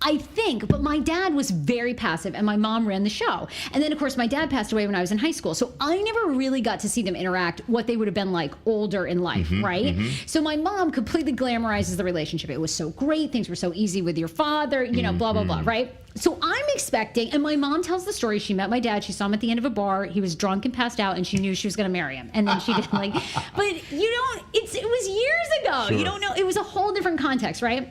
A: I think, but my dad was very passive and my mom ran the show. And then, of course, my dad passed away when I was in high school. So I never really got to see them interact, what they would have been like older in life, right? So my mom completely glamorizes the relationship. It was so great. Things were so easy with your father, blah, blah, blah, right? So I'm expecting, and my mom tells the story. She met my dad. She saw him at the end of a bar. He was drunk and passed out, and she knew she was going to marry him. And then she didn't but it was years ago.
B: Sure.
A: You don't know. It was a whole different context, right?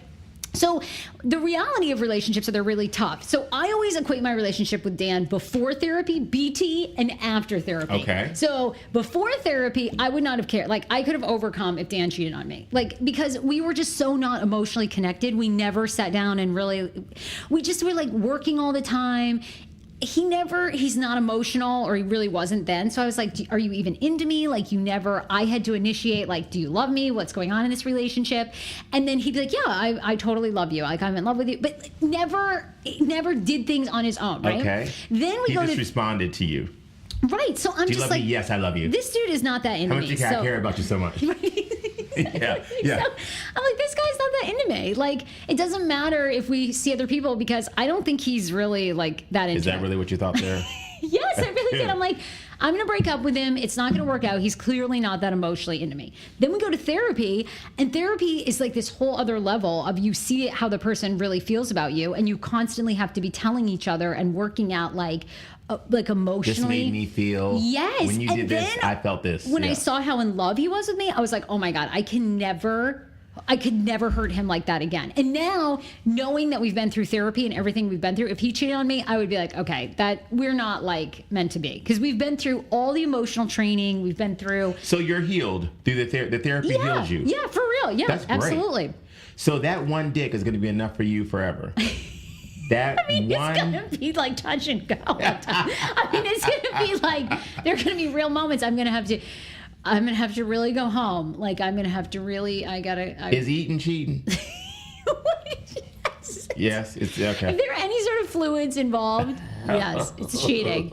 A: So the reality of relationships are they're really tough. So I always equate my relationship with Dan before therapy, BT, and after therapy.
B: Okay.
A: So before therapy, I would not have cared. Like I could have overcome if Dan cheated on me. Like because we were just so not emotionally connected. We never sat down and really, we just were like working all the time. He's not emotional, or he really wasn't then. So I was like, are you even into me? Like I had to initiate, like, do you love me? What's going on in this relationship? And then he'd be like, yeah, I totally love you. Like I'm in love with you. But never did things on his own, right?
B: Okay.
A: Then we
B: He
A: go
B: just
A: to,
B: responded to you.
A: right. So I'm
B: Do you
A: just
B: love
A: like,
B: me? Yes, I love you.
A: this dude is not that into
B: How
A: me.
B: much do I care about you so much? Yeah. Yeah.
A: So I'm like, this guy's not that into me. Like, it doesn't matter if we see other people because I don't think he's really like that into
B: Is that
A: me.
B: really what you thought there?
A: Yes, I really did. I'm like, I'm going to break up with him. It's not going to work out. He's clearly not that emotionally into me. Then we go to therapy, and therapy is like this whole other level of you see how the person really feels about you, and you constantly have to be telling each other and working out like emotionally.
B: This made me feel.
A: Yes.
B: When you
A: and
B: did this,
A: then
B: I felt this.
A: When I
B: Yeah.
A: saw how in love he was with me, I was like, oh my God, I could never hurt him like that again. And now, knowing that we've been through therapy and everything we've been through, if he cheated on me, I would be like, okay, that we're not like meant to be. Because we've been through all the emotional training. We've been through.
B: So you're healed through the therapy
A: Yeah.
B: healed you.
A: Yeah, for real. Yeah,
B: That's great.
A: absolutely.
B: So that one dick is going to be enough for you forever. That
A: It's
B: one.
A: gonna be like touch and go. I mean, it's gonna be like there are gonna be real moments. I'm gonna have to really go home. Like I'm gonna have to really.
B: Is eating cheating? Yes, it's okay.
A: If there are any sort of fluids involved, yes, it's cheating.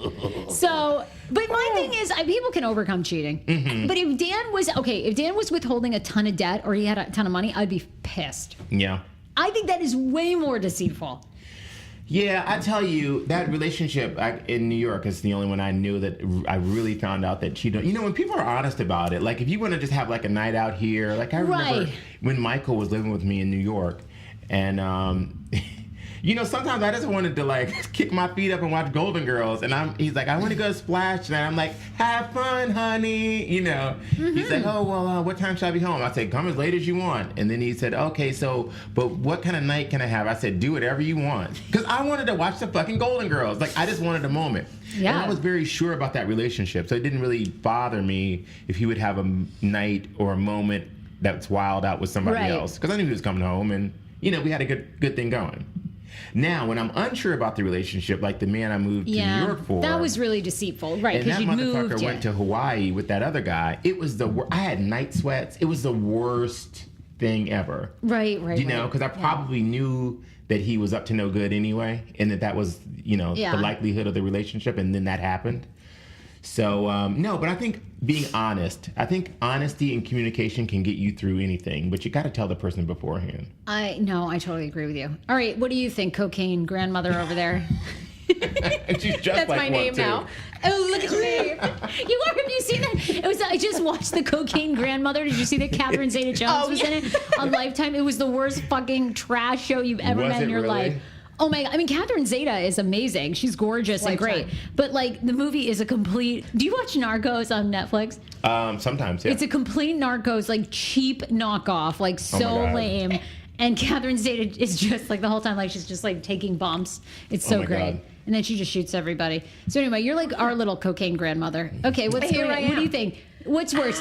A: So, but my thing is, people can overcome cheating.
B: Mm-hmm.
A: But if Dan was withholding a ton of debt or he had a ton of money, I'd be pissed.
B: Yeah.
A: I think that is way more deceitful.
B: Yeah, I tell you, that relationship in New York is the only one I knew that I really found out that she don't. You know, when people are honest about it, like if you want to just have like a night out here, like I remember
A: Right.
B: when Michael was living with me in New York, and you know, sometimes I just wanted to like kick my feet up and watch Golden Girls, and he's like, I want to go splash tonight. I'm like, have fun, honey. You know, he's like, oh well, what time should I be home? I said, come as late as you want. And then he said, okay, so, but what kind of night can I have? I said, do whatever you want, because I wanted to watch the fucking Golden Girls. Like I just wanted a moment.
A: Yeah.
B: And I was very sure about that relationship, so it didn't really bother me if he would have a night or a moment that's wild out with somebody
A: Right.
B: else, because I knew he was coming home, and you know, we had a good thing going. Now, when I'm unsure about the relationship, like the man I moved to New York for,
A: that was really deceitful, right?
B: and
A: Because
B: that
A: you
B: motherfucker
A: moved.
B: went to Hawaii with that other guy. It was I had night sweats. It was the worst thing ever.
A: Right.
B: You know, because I probably knew that he was up to no good anyway, and that was, you know,
A: Yeah.
B: the likelihood of the relationship, and then that happened. So, no, but I think being honest, I think honesty and communication can get you through anything, but you got to tell the person beforehand.
A: I totally agree with you. All right, what do you think, cocaine grandmother over there?
B: And she's just
D: That's
B: like
D: my
B: one,
D: name
B: too.
D: now. Oh, look at me.
A: Have you seen that? I just watched The Cocaine Grandmother. Did you see that Catherine Zeta-Jones was in it on Lifetime? It was the worst fucking trash show you've ever
B: Was
A: met in
B: it
A: your
B: really?
A: life. Oh my God. I mean, Catherine Zeta is amazing. She's gorgeous and great.
D: Lifetime.
A: But like the movie is a complete. Do you watch Narcos on Netflix?
B: Sometimes, yeah.
A: It's a complete Narcos, like cheap knockoff, like so
B: God.
A: lame. And Catherine Zeta is just like the whole time, like she's just like taking bumps. It's so
B: my
A: great.
B: God.
A: And then she just shoots everybody. So anyway, you're like our little cocaine grandmother. Okay,
D: Here I
A: what do you
D: am.
A: think? What's worse,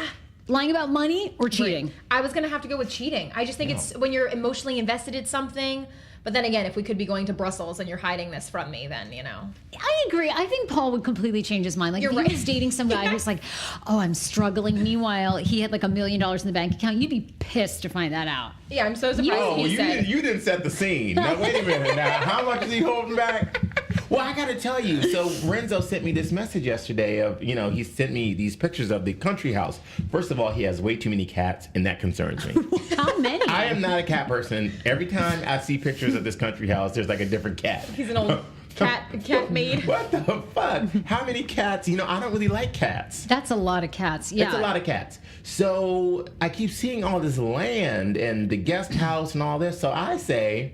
A: lying about money or cheating?
D: I was gonna have to go with cheating. I just think it's when you're emotionally invested in something. But then again, if we could be going to Brussels and you're hiding this from me, then you know.
A: I agree. I think Paul would completely change his mind. Like
D: You're
A: if
D: right.
A: he was dating some guy who's like, oh, I'm struggling. Meanwhile, he had like $1 million in the bank account. You'd be pissed to find that out.
D: Yeah, I'm so surprised
B: Oh,
D: he said.
B: you didn't set the scene. Now, wait a minute. Now, how much is he holding back? Well, I got to tell you. So, Renzo sent me this message yesterday of, you know, he sent me these pictures of the country house. First of all, he has way too many cats, and that concerns me.
A: How many?
B: I am not a cat person. Every time I see pictures of this country house, there's like a different cat.
D: He's an old cat maid.
B: What the fuck? How many cats? You know, I don't really like cats.
A: That's a lot of cats. Yeah.
B: It's a lot of cats. So I keep seeing all this land and the guest house and all this. So I say,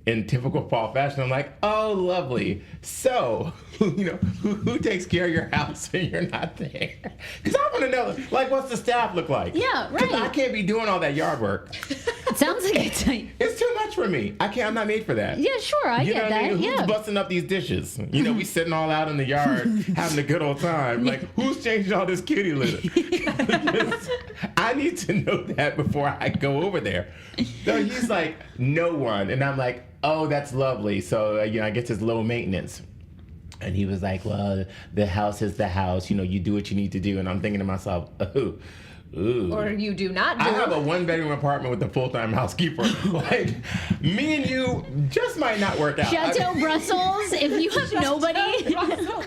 B: in typical Paul fashion, I'm like, oh, lovely. So, you know, who takes care of your house when you're not there? Because I want to know, like, what's the staff look like?
A: Yeah,
B: 'Cause
A: right.
B: I can't be doing all that yard work.
A: It sounds like it's like,
B: It's too much for me. I can't. I'm not made for that.
A: Yeah, sure, I
B: You know
A: get
B: what I
A: that.
B: mean?
A: Yeah.
B: Who's busting up these dishes? You know, we sitting all out in the yard having a good old time. Like, who's changing all this kitty litter? I need to know that before I go over there. So he's like, no one. And I'm like, oh, that's lovely. So, I guess it's low maintenance. And he was like, well, the house is the house. You do what you need to do. And I'm thinking to myself, ooh.
D: Or you do not do.
B: I have a 1-bedroom apartment with a full-time housekeeper. Like, me and you just might not work out.
A: Chateau Brussels, if you have nobody,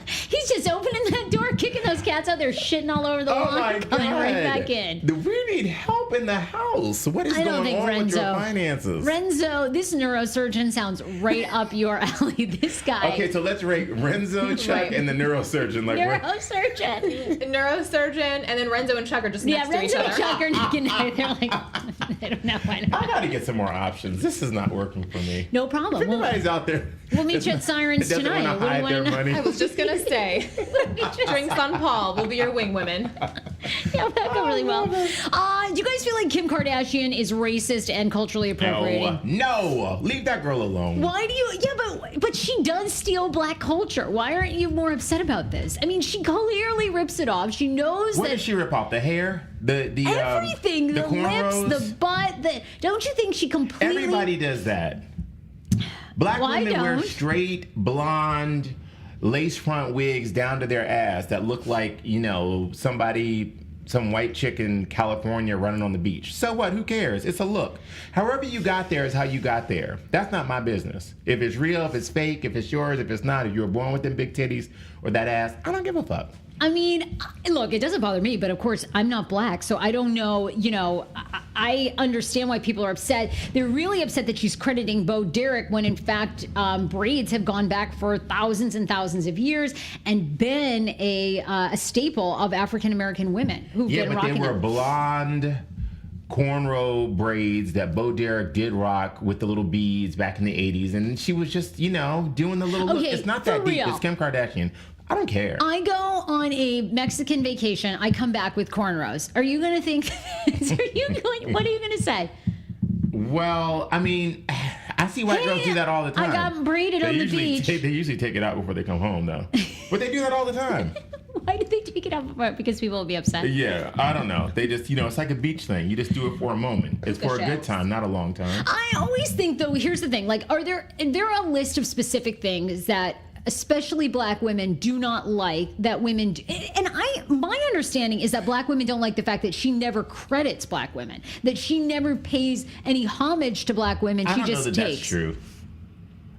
A: he's just opening that door, kicking those cats out there, shitting all over the
B: Oh my
A: lawn,
B: God.
A: coming right back in.
B: We need help in the house. What is
A: I don't
B: going
A: think
B: on with your
A: Renzo-
B: finances?
A: Renzo, this neurosurgeon sounds right up your alley. This guy.
B: Okay, so let's rate Renzo, Chuck,
D: Right.
B: and the neurosurgeon. Like, what-
A: Neurosurgeon.
D: Neurosurgeon, and then Renzo and Chuck are just
A: Yeah,
D: next to each
A: Renzo
D: other.
A: and Chuck are neck and neck. They're like, they don't know why
B: I
A: not.
B: got to get some more options. This is not working for me.
A: No problem.
B: If anybody's out there,
A: We'll meet you at Sirens
B: that doesn't
A: tonight.
B: wanna
A: What do you
B: hide
A: wanna
B: their
A: know?
B: money.
D: I was just gonna say, drinks on Paul will be your wing women.
A: Yeah, that go really well. Do you guys feel like Kim Kardashian is racist and culturally appropriating?
B: No, leave that girl alone.
A: Why do you? Yeah, but she does steal black culture. Why aren't you more upset about this? I mean, she clearly rips it off. She knows
B: What
A: that
B: does she rip off? The hair, the
A: everything, the lips,
B: cornrows?
A: the butt. Don't you think she completely?
B: Everybody does that. Black
A: Well, I
B: women wear
A: don't.
B: straight, blonde, lace front wigs down to their ass that look like, some white chick in California running on the beach. So what? Who cares? It's a look. However you got there is how you got there. That's not my business. If it's real, if it's fake, if it's yours, if it's not, if you were born with them big titties or that ass, I don't give a fuck.
A: I mean, look, it doesn't bother me, but of course, I'm not black, so I don't know. I understand why people are upset. They're really upset that she's crediting Bo Derek when, in fact, braids have gone back for thousands and thousands of years and been a staple of African American women who've
B: Yeah,
A: been
B: but they
A: rocking
B: were
A: them.
B: blonde cornrow braids that Bo Derek did rock with the little beads back in the 80s. And she was just, doing the little look.
A: Okay,
B: It's not
A: for
B: that deep.
A: real.
B: It's Kim Kardashian. I don't care.
A: I go on a Mexican vacation. I come back with cornrows. Are you going to think? What are you going to say?
B: Well, I mean, I see white girls do that all the
A: I
B: time.
A: got braided on the beach.
B: They usually take it out before they come home, though. But they do that all the time.
A: Why did they take it out before? Because people will be upset.
B: Yeah, I don't know. They just, it's like a beach thing. You just do it for a moment. It's for a good time, not a long time.
A: I always think, though, here's the thing. Like, are there a list of specific things that especially black women do not like that women do? And my understanding is that black women don't like the fact that she never credits black women, that she never pays any homage to black women.
B: I
A: She
B: don't know
A: just
B: that
A: takes.
B: that's true.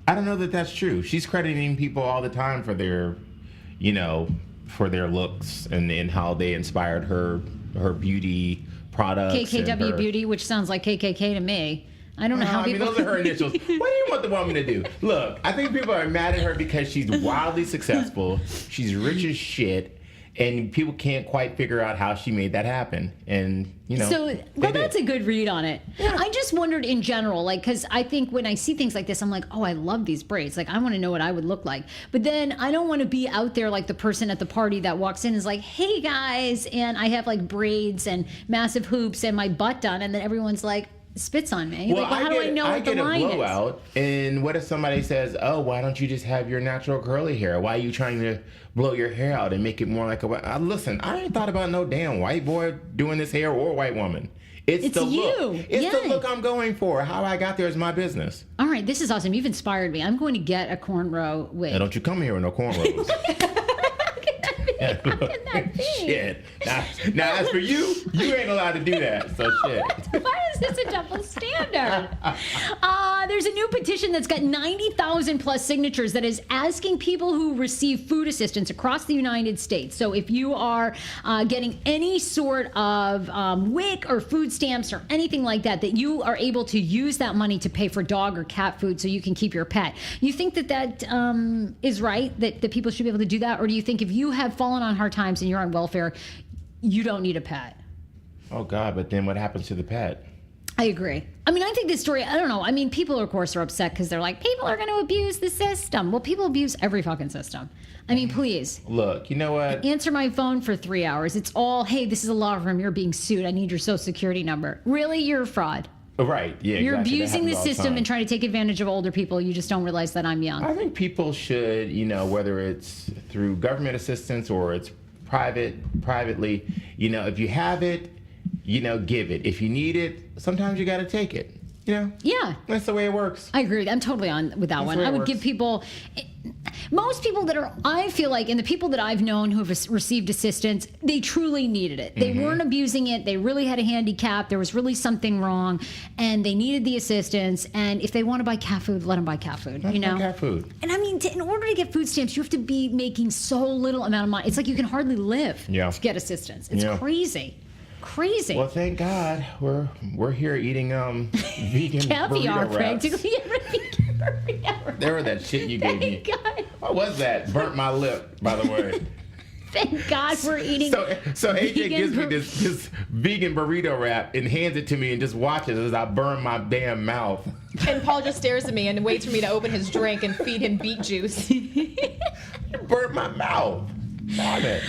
B: I don't know that that's true. She's crediting people all the time for their, for their looks and how they inspired her beauty products. and
A: KKW
B: her-
A: Beauty, which sounds like KKK to me. I don't know how
B: I mean,
A: people.
B: those are her initials. What do you want the woman to do? Look, I think people are mad at her because she's wildly successful. She's rich as shit. And people can't quite figure out how she made that happen. And,
A: So,
B: they
A: well,
B: did.
A: that's a good read on it. I just wondered in general, like, because I think when I see things like this, I'm like, oh, I love these braids. Like, I want to know what I would look like. But then I don't want to be out there like the person at the party that walks in and is like, hey, guys. And I have like braids and massive hoops and my butt done. And then everyone's like, spits on me.
B: Well,
A: like, how do I know what the line
B: get a
A: is?
B: blowout, and what if somebody says, "Oh, why don't you just have your natural curly hair? Why are you trying to blow your hair out and make it more like a?" Listen, I ain't thought about no damn white boy doing this hair or white woman. It's the
A: you.
B: look. It's
A: Yeah.
B: the look I'm going for. How I got there is my business.
A: All right, this is awesome. You've inspired me. I'm going to get a cornrow wig.
B: Now, don't you come here with no cornrows.
A: How can that be?
B: Shit. Now, as for you, you ain't allowed to do that. So shit.
A: Why is this a double standard? There's a new petition that's got 90,000 plus signatures that is asking people who receive food assistance across the United States. So if you are getting any sort of WIC or food stamps or anything like that, that you are able to use that money to pay for dog or cat food so you can keep your pet. You think that is right, that people should be able to do that? Or do you think if you have fallen on hard times and you're on welfare, you don't need a pet?
B: Oh God! But then what happens to the pet?
A: I agree. I mean, I think this story, I don't know. I mean, people, of course, are upset because they're like, people are going to abuse the system. Well, people abuse every fucking system. I mean, please.
B: Look, you know what?
A: Answer my phone for 3 hours. It's all, hey, this is a law firm. You're being sued. I need your social security number. Really? You're a fraud.
B: Right. Yeah.
A: You're
B: exactly. That
A: abusing the
B: happens all
A: system
B: time.
A: and trying to take advantage of older people. You just don't realize that I'm young.
B: I think people should, whether it's through government assistance or it's privately, if you have it, give it. If you need it, sometimes you got to take it.
A: Yeah.
B: That's the way it works.
A: I agree. I'm totally on with that
B: That's
A: one.
B: the way
A: I
B: it
A: would
B: works.
A: give people, most people that are, I feel like, and the people that I've known who have received assistance, they truly needed it. They weren't abusing it. They really had a handicap. There was really something wrong, and they needed the assistance. And if they want to buy cat food, let them buy cat food.
B: Cat food.
A: And I mean, in order to get food stamps, you have to be making so little amount of money. It's like you can hardly live to get assistance. It's crazy. Crazy.
B: Well, thank God we're here eating vegan
A: Caviar,
B: burrito wraps.
A: practically. Vegan burrito wraps.
B: There was that shit you gave me.
A: Thank God.
B: What was that? Burnt my lip, by the way.
A: Thank God we're eating.
B: So AJ
A: vegan
B: gives me
A: bur-
B: this vegan burrito wrap and hands it to me and just watches as I burn my damn mouth.
D: And Paul just stares at me and waits for me to open his drink and feed him beet juice.
B: Burnt my mouth. Darn it.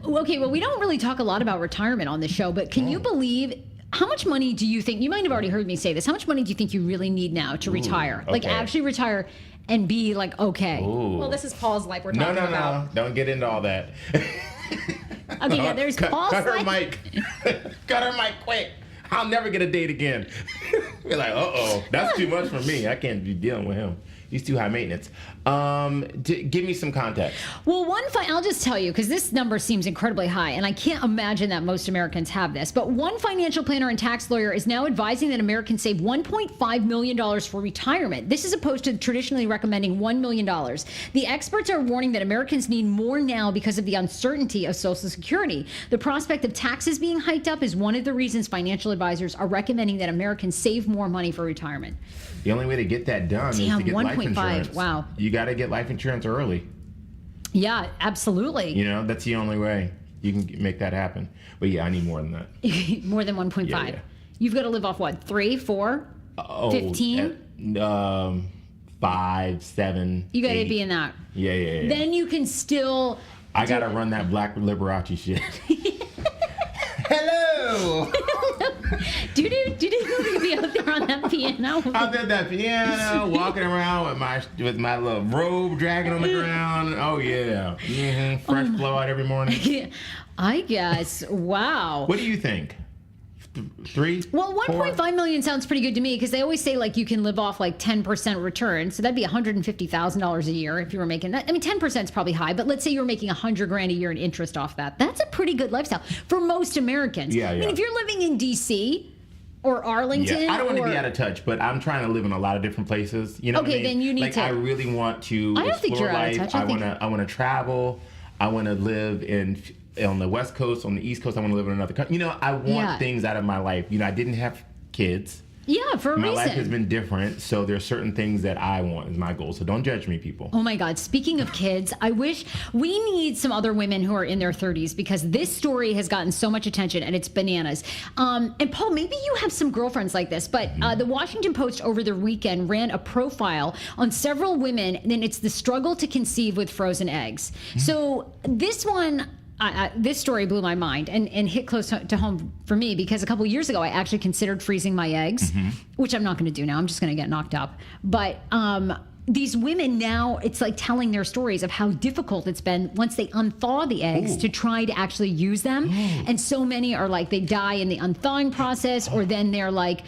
A: Okay, well, we don't really talk a lot about retirement on this show, but can you believe how much money do you think, you might have already heard me say this, how much money do you think you really need now to retire? Like
B: okay.
A: actually retire and be like, okay.
B: Ooh.
D: Well, this is Paul's life we're
B: No,
D: talking
B: no,
D: about.
B: no. Don't get into all that.
A: Okay, yeah, there's Paul's
B: cut her
A: life.
B: mic. Cut her mic quick. I'll never get a date again. We're like, uh-oh, that's too much for me. I can't be dealing with him. He's too high maintenance. Give me some context.
A: Well, I'll just tell you, because this number seems incredibly high, and I can't imagine that most Americans have this, but one financial planner and tax lawyer is now advising that Americans save $1.5 million for retirement. This is opposed to traditionally recommending $1 million. The experts are warning that Americans need more now because of the uncertainty of Social Security. The prospect of taxes being hiked up is one of the reasons financial advisors are recommending that Americans save more money for retirement.
B: The only way to get that done is
A: Damn,
B: to get life
A: 1.5,
B: insurance.
A: wow.
B: You got to get life insurance early.
A: Yeah, absolutely.
B: That's the only way you can make that happen. But yeah, I need more than that.
A: More than 1.5.
B: Yeah.
A: You've got to live off what, 3, 4? 15?
B: 5, 7.
A: You got to
B: 8.
A: be in that.
B: Yeah.
A: Then you can still.
B: I got to run that Black Liberace shit. Hello!
A: Do be out there on that piano.
B: I'm at that piano, walking around with my little robe dragging on the ground. Oh yeah, fresh blowout every morning.
A: I guess. Wow.
B: What do you think? 3?
A: Well,
B: 4?
A: 1.5 million sounds pretty good to me because they always say like you can live off like 10% return. So that'd be $150,000 a year if you were making that. I mean, 10% is probably high, but let's say you're making $100,000 a year in interest off that. That's a pretty good lifestyle for most Americans.
B: Yeah.
A: I mean, if you're living in DC or Arlington,
B: Yeah, I don't want to
A: or,
B: be out of touch, but I'm trying to live in a lot of different places. You know what I
A: Okay,
B: mean?
A: then you need
B: like,
A: to-
B: I really want to
A: I don't think
B: explore
A: you're out of
B: life.
A: touch. I
B: I want to travel. I want to live on the West Coast, on the East Coast. I want to live in another country. I want
A: Yeah.
B: things out of my life. I didn't have kids.
A: Yeah, for a
B: My
A: reason.
B: life has been different, so there's certain things that I want is my goal. So don't judge me, people.
A: Oh my God. Speaking of kids, I wish we need some other women who are in their 30s because this story has gotten so much attention and it's bananas. And Paul, maybe you have some girlfriends like this, but the Washington Post over the weekend ran a profile on several women, and it's the struggle to conceive with frozen eggs. So this one, this story blew my mind and hit close to home for me because a couple years ago I actually considered freezing my eggs, which I'm not going to do now. I'm just going to get knocked up. But these women now, it's like telling their stories of how difficult it's been once they unthaw the eggs to try to actually use them. And so many are like they die in the unthawing process, or then they're like,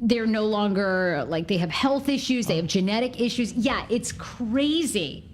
A: they're no longer like they have health issues, they have genetic issues. Yeah, it's crazy.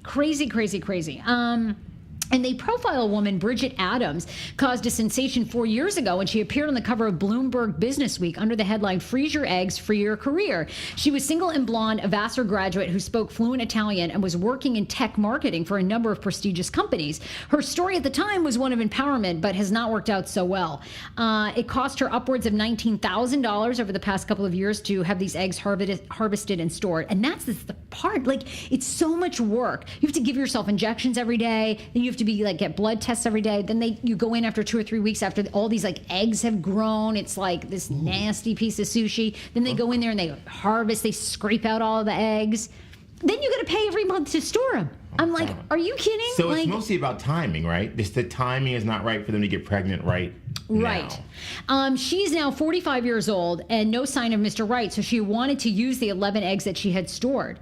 A: And they profile a woman, Bridget Adams, caused a sensation 4 years ago when she appeared on the cover of Bloomberg Businessweek under the headline, "Freeze Your Eggs, Free Your Career." She was single and blonde, a Vassar graduate who spoke fluent Italian and was working in tech marketing for a number of prestigious companies. Her story at the time was one of empowerment, but has not worked out so well. It cost her upwards of $19,000 over the past couple of years to have these eggs harvested and stored. And that's the part, like, it's so much work. You have to give yourself injections every day, then you have to be like get blood tests every day, then you go in after 2 or 3 weeks after all these like eggs have grown. It's like this nasty piece of sushi. Then they go in there and they harvest, they scrape out all of the eggs, then you got to pay every month to store them. I'm like, are you kidding?
B: So
A: like,
B: it's mostly about timing, right? The timing is not right for them to get pregnant, right?
A: Right. She's now 45 years old and no sign of Mr. Right, so she wanted to use the 11 eggs that she had stored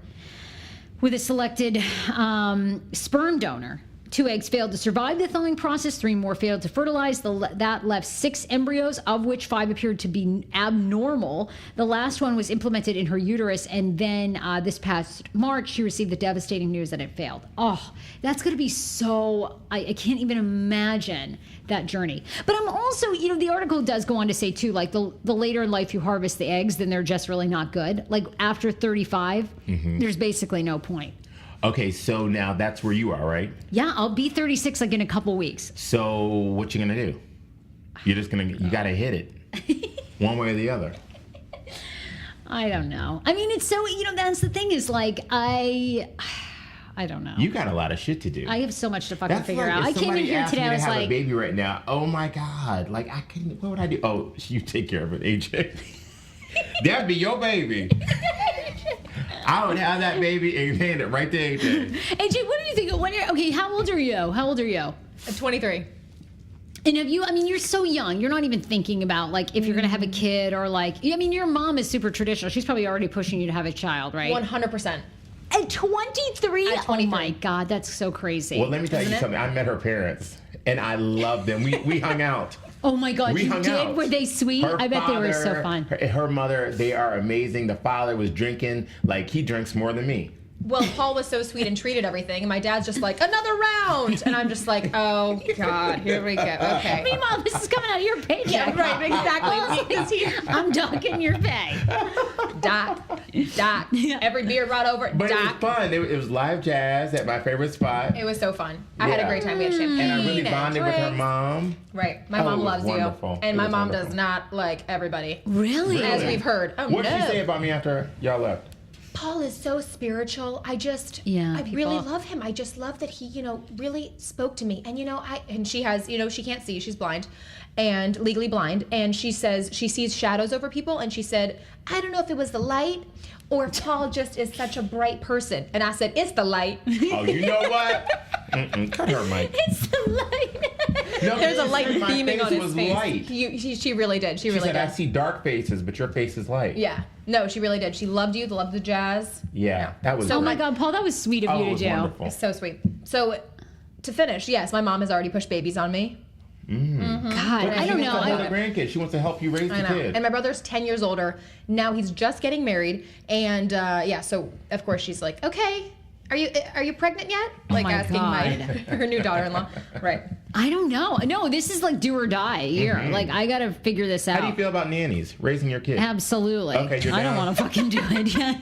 A: with a selected sperm donor. 2 eggs failed to survive the thawing process. 3 more failed to fertilize. That left 6 embryos, of which 5 appeared to be abnormal. The last one was implemented in her uterus, and then this past March, she received the devastating news that it failed. Oh, that's going to be so... I can't even imagine that journey. But I'm also, the article does go on to say, too, like, the later in life you harvest the eggs, then they're just really not good. Like, after 35, there's basically no point.
B: Okay, so now that's where you are, right?
A: Yeah, I'll be 36 like in a couple weeks.
B: So what you gonna do? You gotta hit it, one way or the other.
A: I don't know. I mean, it's so, that's the thing is like, I don't know.
B: You got a lot of shit to do.
A: I have so much to fucking figure
B: like
A: out. I
B: if
A: came in
B: somebody
A: here
B: asked
A: today,
B: me
A: I
B: to
A: was
B: have
A: like,
B: a baby right now. Oh my God! Like I couldn't. What would I do? Oh, you take care of it, AJ. That'd be your baby. I would have that baby and hand it right to AJ.
A: AJ, what do you think? Okay, how old are you? How old are you?
D: I'm 23.
A: And have you, you're so young. You're not even thinking about, like, if you're going to have a kid or, like, your mom is super traditional. She's probably already pushing you to have a child, right?
D: 100%.
A: At 23?
D: At 23.
A: Oh, my God. That's so crazy.
B: Well, let me tell you something. I met her parents, and I loved them. We hung out.
A: Oh, my God.
B: We
A: You
B: hung
A: did?
B: out.
A: Were they sweet?
B: Her
A: I bet they were so
B: father,
A: fun.
B: Her mother, they are amazing. The father was drinking. Like, he drinks more than me.
D: Well, Paul was so sweet and treated everything, and my dad's just like, another round! And I'm just like, oh, God, here we go. Okay.
A: Meanwhile, this is coming out of your paycheck.
D: Yeah, right, exactly.
A: I'm docking your pay.
D: Doc. Every beer brought over,
B: But
D: Doc.
B: it was fun. It was live jazz at my favorite spot.
D: It was so fun. I had a great time. We had champagne.
B: And I really bonded with her
D: drinks.
B: mom.
D: Right. My
B: Oh,
D: mom
B: it was
D: loves
B: wonderful.
D: you. And
B: It
D: my
B: was
D: mom
B: wonderful.
D: does not like everybody.
A: Really?
D: As we've heard. Oh,
B: What did
D: no.
B: she say about me after y'all left?
D: Paul is so spiritual. I
A: people-
D: really love him. I just love that he, really spoke to me. And she has, she can't see, she's blind and legally blind. And she says she sees shadows over people. And she said, I don't know if it was the light or if Paul just is such a bright person. And I said, it's the light.
B: Oh, you know what? Cut her mic.
A: It's the light.
B: No,
D: There's a
B: she
D: light
B: said my
D: beaming
B: face
D: on his
B: was
D: face.
B: light.
D: She really did. She
B: She
D: really
B: said, I
D: did.
B: see dark faces, but your face is light.
D: Yeah. No, she really did. She loved you, loved the jazz.
B: Yeah, that was
A: Oh,
B: great.
A: my God, Paul, that was sweet of
B: Oh,
A: you
B: it
A: to
B: was
A: do.
B: wonderful.
D: So sweet. So to finish, yes, my mom has already pushed babies on me.
A: God, I
B: She
A: don't
B: wants
A: know.
B: to hold
A: I-
B: a grandkid. She wants to help you raise
D: I
B: the
D: know.
B: kid.
D: And my brother's 10 years older. Now he's just getting married. And so of course she's like, okay, are you pregnant yet? Like
A: my
D: asking
A: God.
D: her new daughter-in-law. Right.
A: I don't know. No, this is like do or die year. Like, I got to figure this out.
B: How do you feel about nannies, raising your kid?
A: Absolutely.
B: Okay, you're
A: I don't
B: down.
A: want to fucking do it. Yeah.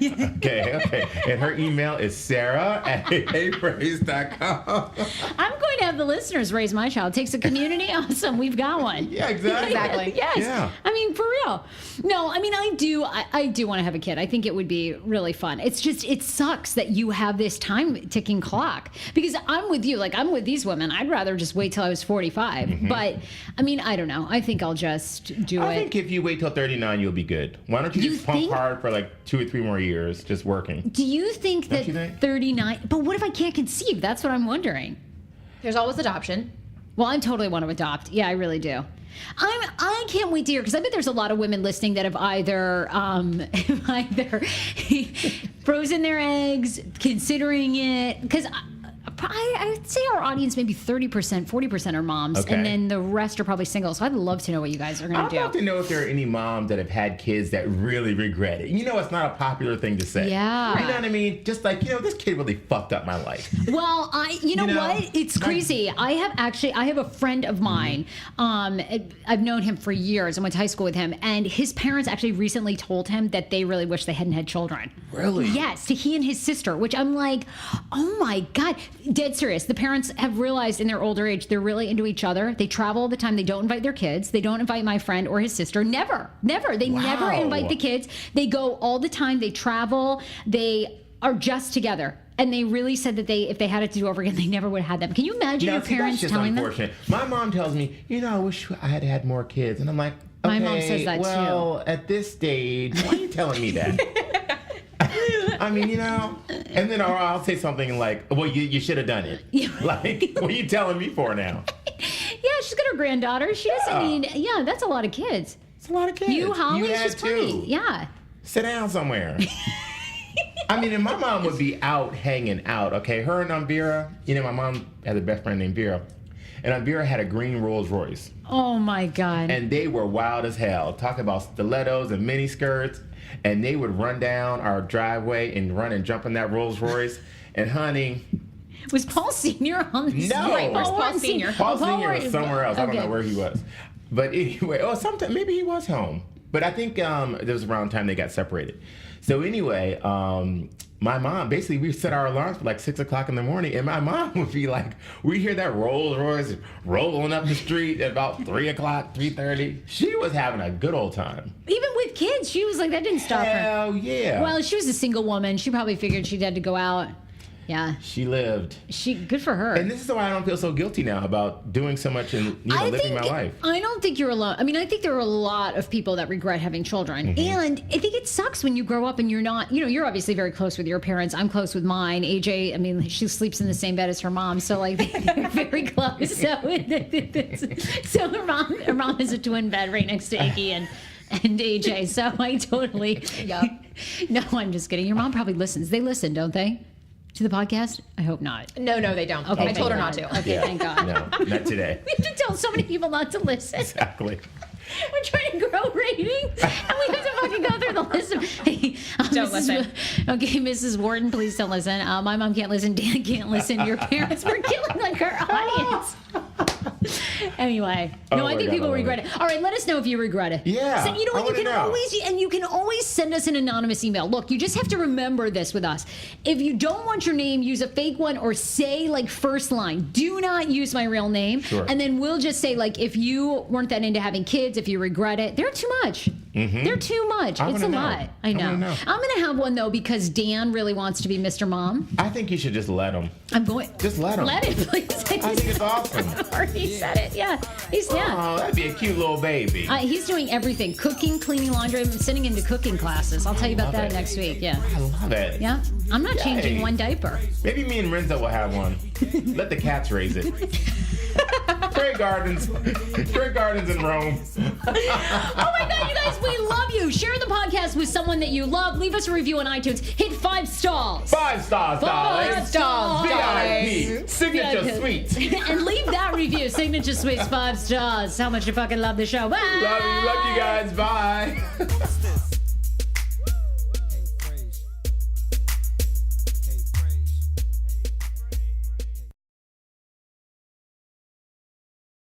B: Okay. And her email is sarah@heypraise.com.
A: I'm going to have the listeners raise my child. Takes a community. Awesome. We've got one.
B: Yeah, exactly.
D: Exactly.
A: Yes.
B: Yeah.
A: I mean, for real. No, I mean, I do want to have a kid. I think it would be really fun. It's just, it sucks that you have this time ticking clock because I'm with you. Like, I'm with these women. I'd rather just wait till I was 45. But I mean, I don't know. I think I'll just do
B: I
A: it.
B: think if you wait till 39, you'll be good. Why don't you
A: You
B: just pump
A: think?
B: hard for like 2 or 3 more years, just working?
A: Do you think
B: Don't
A: that
B: you think?
A: 39? But what if I can't conceive? That's what I'm wondering.
D: There's always adoption.
A: Well, I totally want to adopt. Yeah, I really do. I can't wait to hear because I bet there's a lot of women listening that have either frozen their eggs, considering it. Because I'd say our audience maybe 30%, 40% are moms,
B: Okay.
A: and then the rest are probably single. So I'd love to know what you guys are going
B: I'd
A: to
B: love
A: do.
B: to know if there are any moms that have had kids that really regret it. You know, it's not a popular thing to say.
A: Yeah.
B: You know what I mean? Just like, this kid really fucked up my life.
A: Well, you know
B: know,
A: what? It's crazy. I have a friend of mine. I've known him for years. I went to high school with him, and his parents actually recently told him that they really wish they hadn't had children.
B: Really?
A: Yes, to he and his sister, which I'm like, oh my God. Dead serious. The parents have realized in their older age, they're really into each other. They travel all the time. They don't invite their kids. They don't invite my friend or his sister. Never. They never
B: Wow.
A: invite the kids. They go all the time. They travel. They are just together. And they really said that if they had it to do over again, they never would have had them. Can you imagine your
B: See,
A: parents
B: that's just
A: telling them?
B: unfortunate. My mom tells me, I wish I had had more kids. And I'm like,
A: My
B: okay,
A: mom says that
B: well, at this stage, why are you telling me that? I mean, and then I'll say something like, well, you should have done it.
A: Yeah.
B: Like, what are you telling me for now?
A: Yeah, she's got her granddaughter. She doesn't
B: Yeah.
A: need. Yeah, that's a lot of kids.
B: It's a lot of kids.
A: You, Holly,
B: You
A: she's
B: had
A: plenty.
B: two.
A: Yeah.
B: Sit down somewhere. I mean, and my mom would be out hanging out, okay? Her and Vera, my mom had a best friend named Vera. And Vera had a green Rolls Royce.
A: Oh my God.
B: And they were wild as hell. Talking about stilettos and mini skirts. And they would run down our driveway and run and jump in that Rolls Royce. And honey,
A: Was Paul Sr. on the
B: No. Wait,
D: where's Paul
A: wasn't
D: Sr.?
B: Paul Sr.
A: Warren-
B: was somewhere else. I don't
A: Okay.
B: know where he was. But anyway, sometime maybe he was home. But I think it was around the time they got separated. So anyway, my mom, basically we set our alarms for like 6 o'clock in the morning, and my mom would be like, we hear that Rolls Royce rolling up the street at about 3 o'clock, 3:30. She was having a good old time.
A: Even with kids, she was like, that didn't stop her.
B: Hell yeah.
A: Well, she was a single woman. She probably figured she had to go out. Yeah.
B: She lived.
A: Good for her.
B: And this is why I don't feel so guilty now about doing so much and living my life.
A: I don't think you're alone. I mean, I think there are a lot of people that regret having children.
B: Mm-hmm.
A: And I think it sucks when you grow up and you're not, you're obviously very close with your parents. I'm close with mine. AJ, I mean, she sleeps in the same bed as her mom. So, like, they're very close. So her mom is a twin bed right next to Iggy and AJ. So I totally.
D: Yup.
A: No, I'm just kidding. Your mom probably listens. They listen, don't they? To the podcast? I hope not.
D: No, they don't.
A: Okay,
D: I told her not
A: thank
D: to.
A: God. Okay, thank God.
B: No, not today.
A: We have to tell so many people not to listen.
B: Exactly.
A: We're trying to grow ratings, and we have to fucking go through the list of. Hey,
D: Don't listen.
A: Okay, Mrs. Wharton, please don't listen. My mom can't listen. Dan can't listen. Your parents were killing like our audience. Anyway,
B: Oh
A: no, I
B: my
A: think
B: God,
A: people
B: I love
A: regret
B: it.
A: it. All right, let us know if you regret it.
B: Yeah,
A: So,
B: I
A: you
B: wanna
A: can
B: know.
A: you can always send us an anonymous email. Look, you just have to remember this with us. If you don't want your name, use a fake one or say like first line. Do not use my real name.
B: Sure.
A: And then we'll just say like if you weren't that into having kids, if you regret it, they're too much. They're too much.
B: I
A: It's a
B: wanna know.
A: lot. I
B: I
A: know.
B: wanna know.
A: I'm gonna have one though because Dan really wants to be Mr. Mom.
B: I think you should just let them.
A: I'm going.
B: Just let 'em.
A: Let it, please.
B: I think it's awesome.
A: I've already said it. Yeah. Yeah.
B: Oh, that'd be a cute little baby.
A: He's doing everything: cooking, cleaning, laundry. I'm sending him to cooking classes. I'll tell you about
B: love
A: that
B: it.
A: next week. Yeah.
B: I love it.
A: Yeah. I'm not changing
B: Yay.
A: one diaper.
B: Maybe me and Renzo will have one. Let the cats raise it. Great gardens in Rome.
A: Oh my God, you guys, we love you. Share the podcast with someone that you love. Leave us a review on iTunes. Hit 5 stars.
B: 5 stars, darling.
A: 5 stars.
B: VIP. Signature
A: VIP.
B: suite.
A: And leave that review. Signature Suites 5 stars. How much you fucking love the show. Bye.
B: Love you guys. Bye.
C: What's this?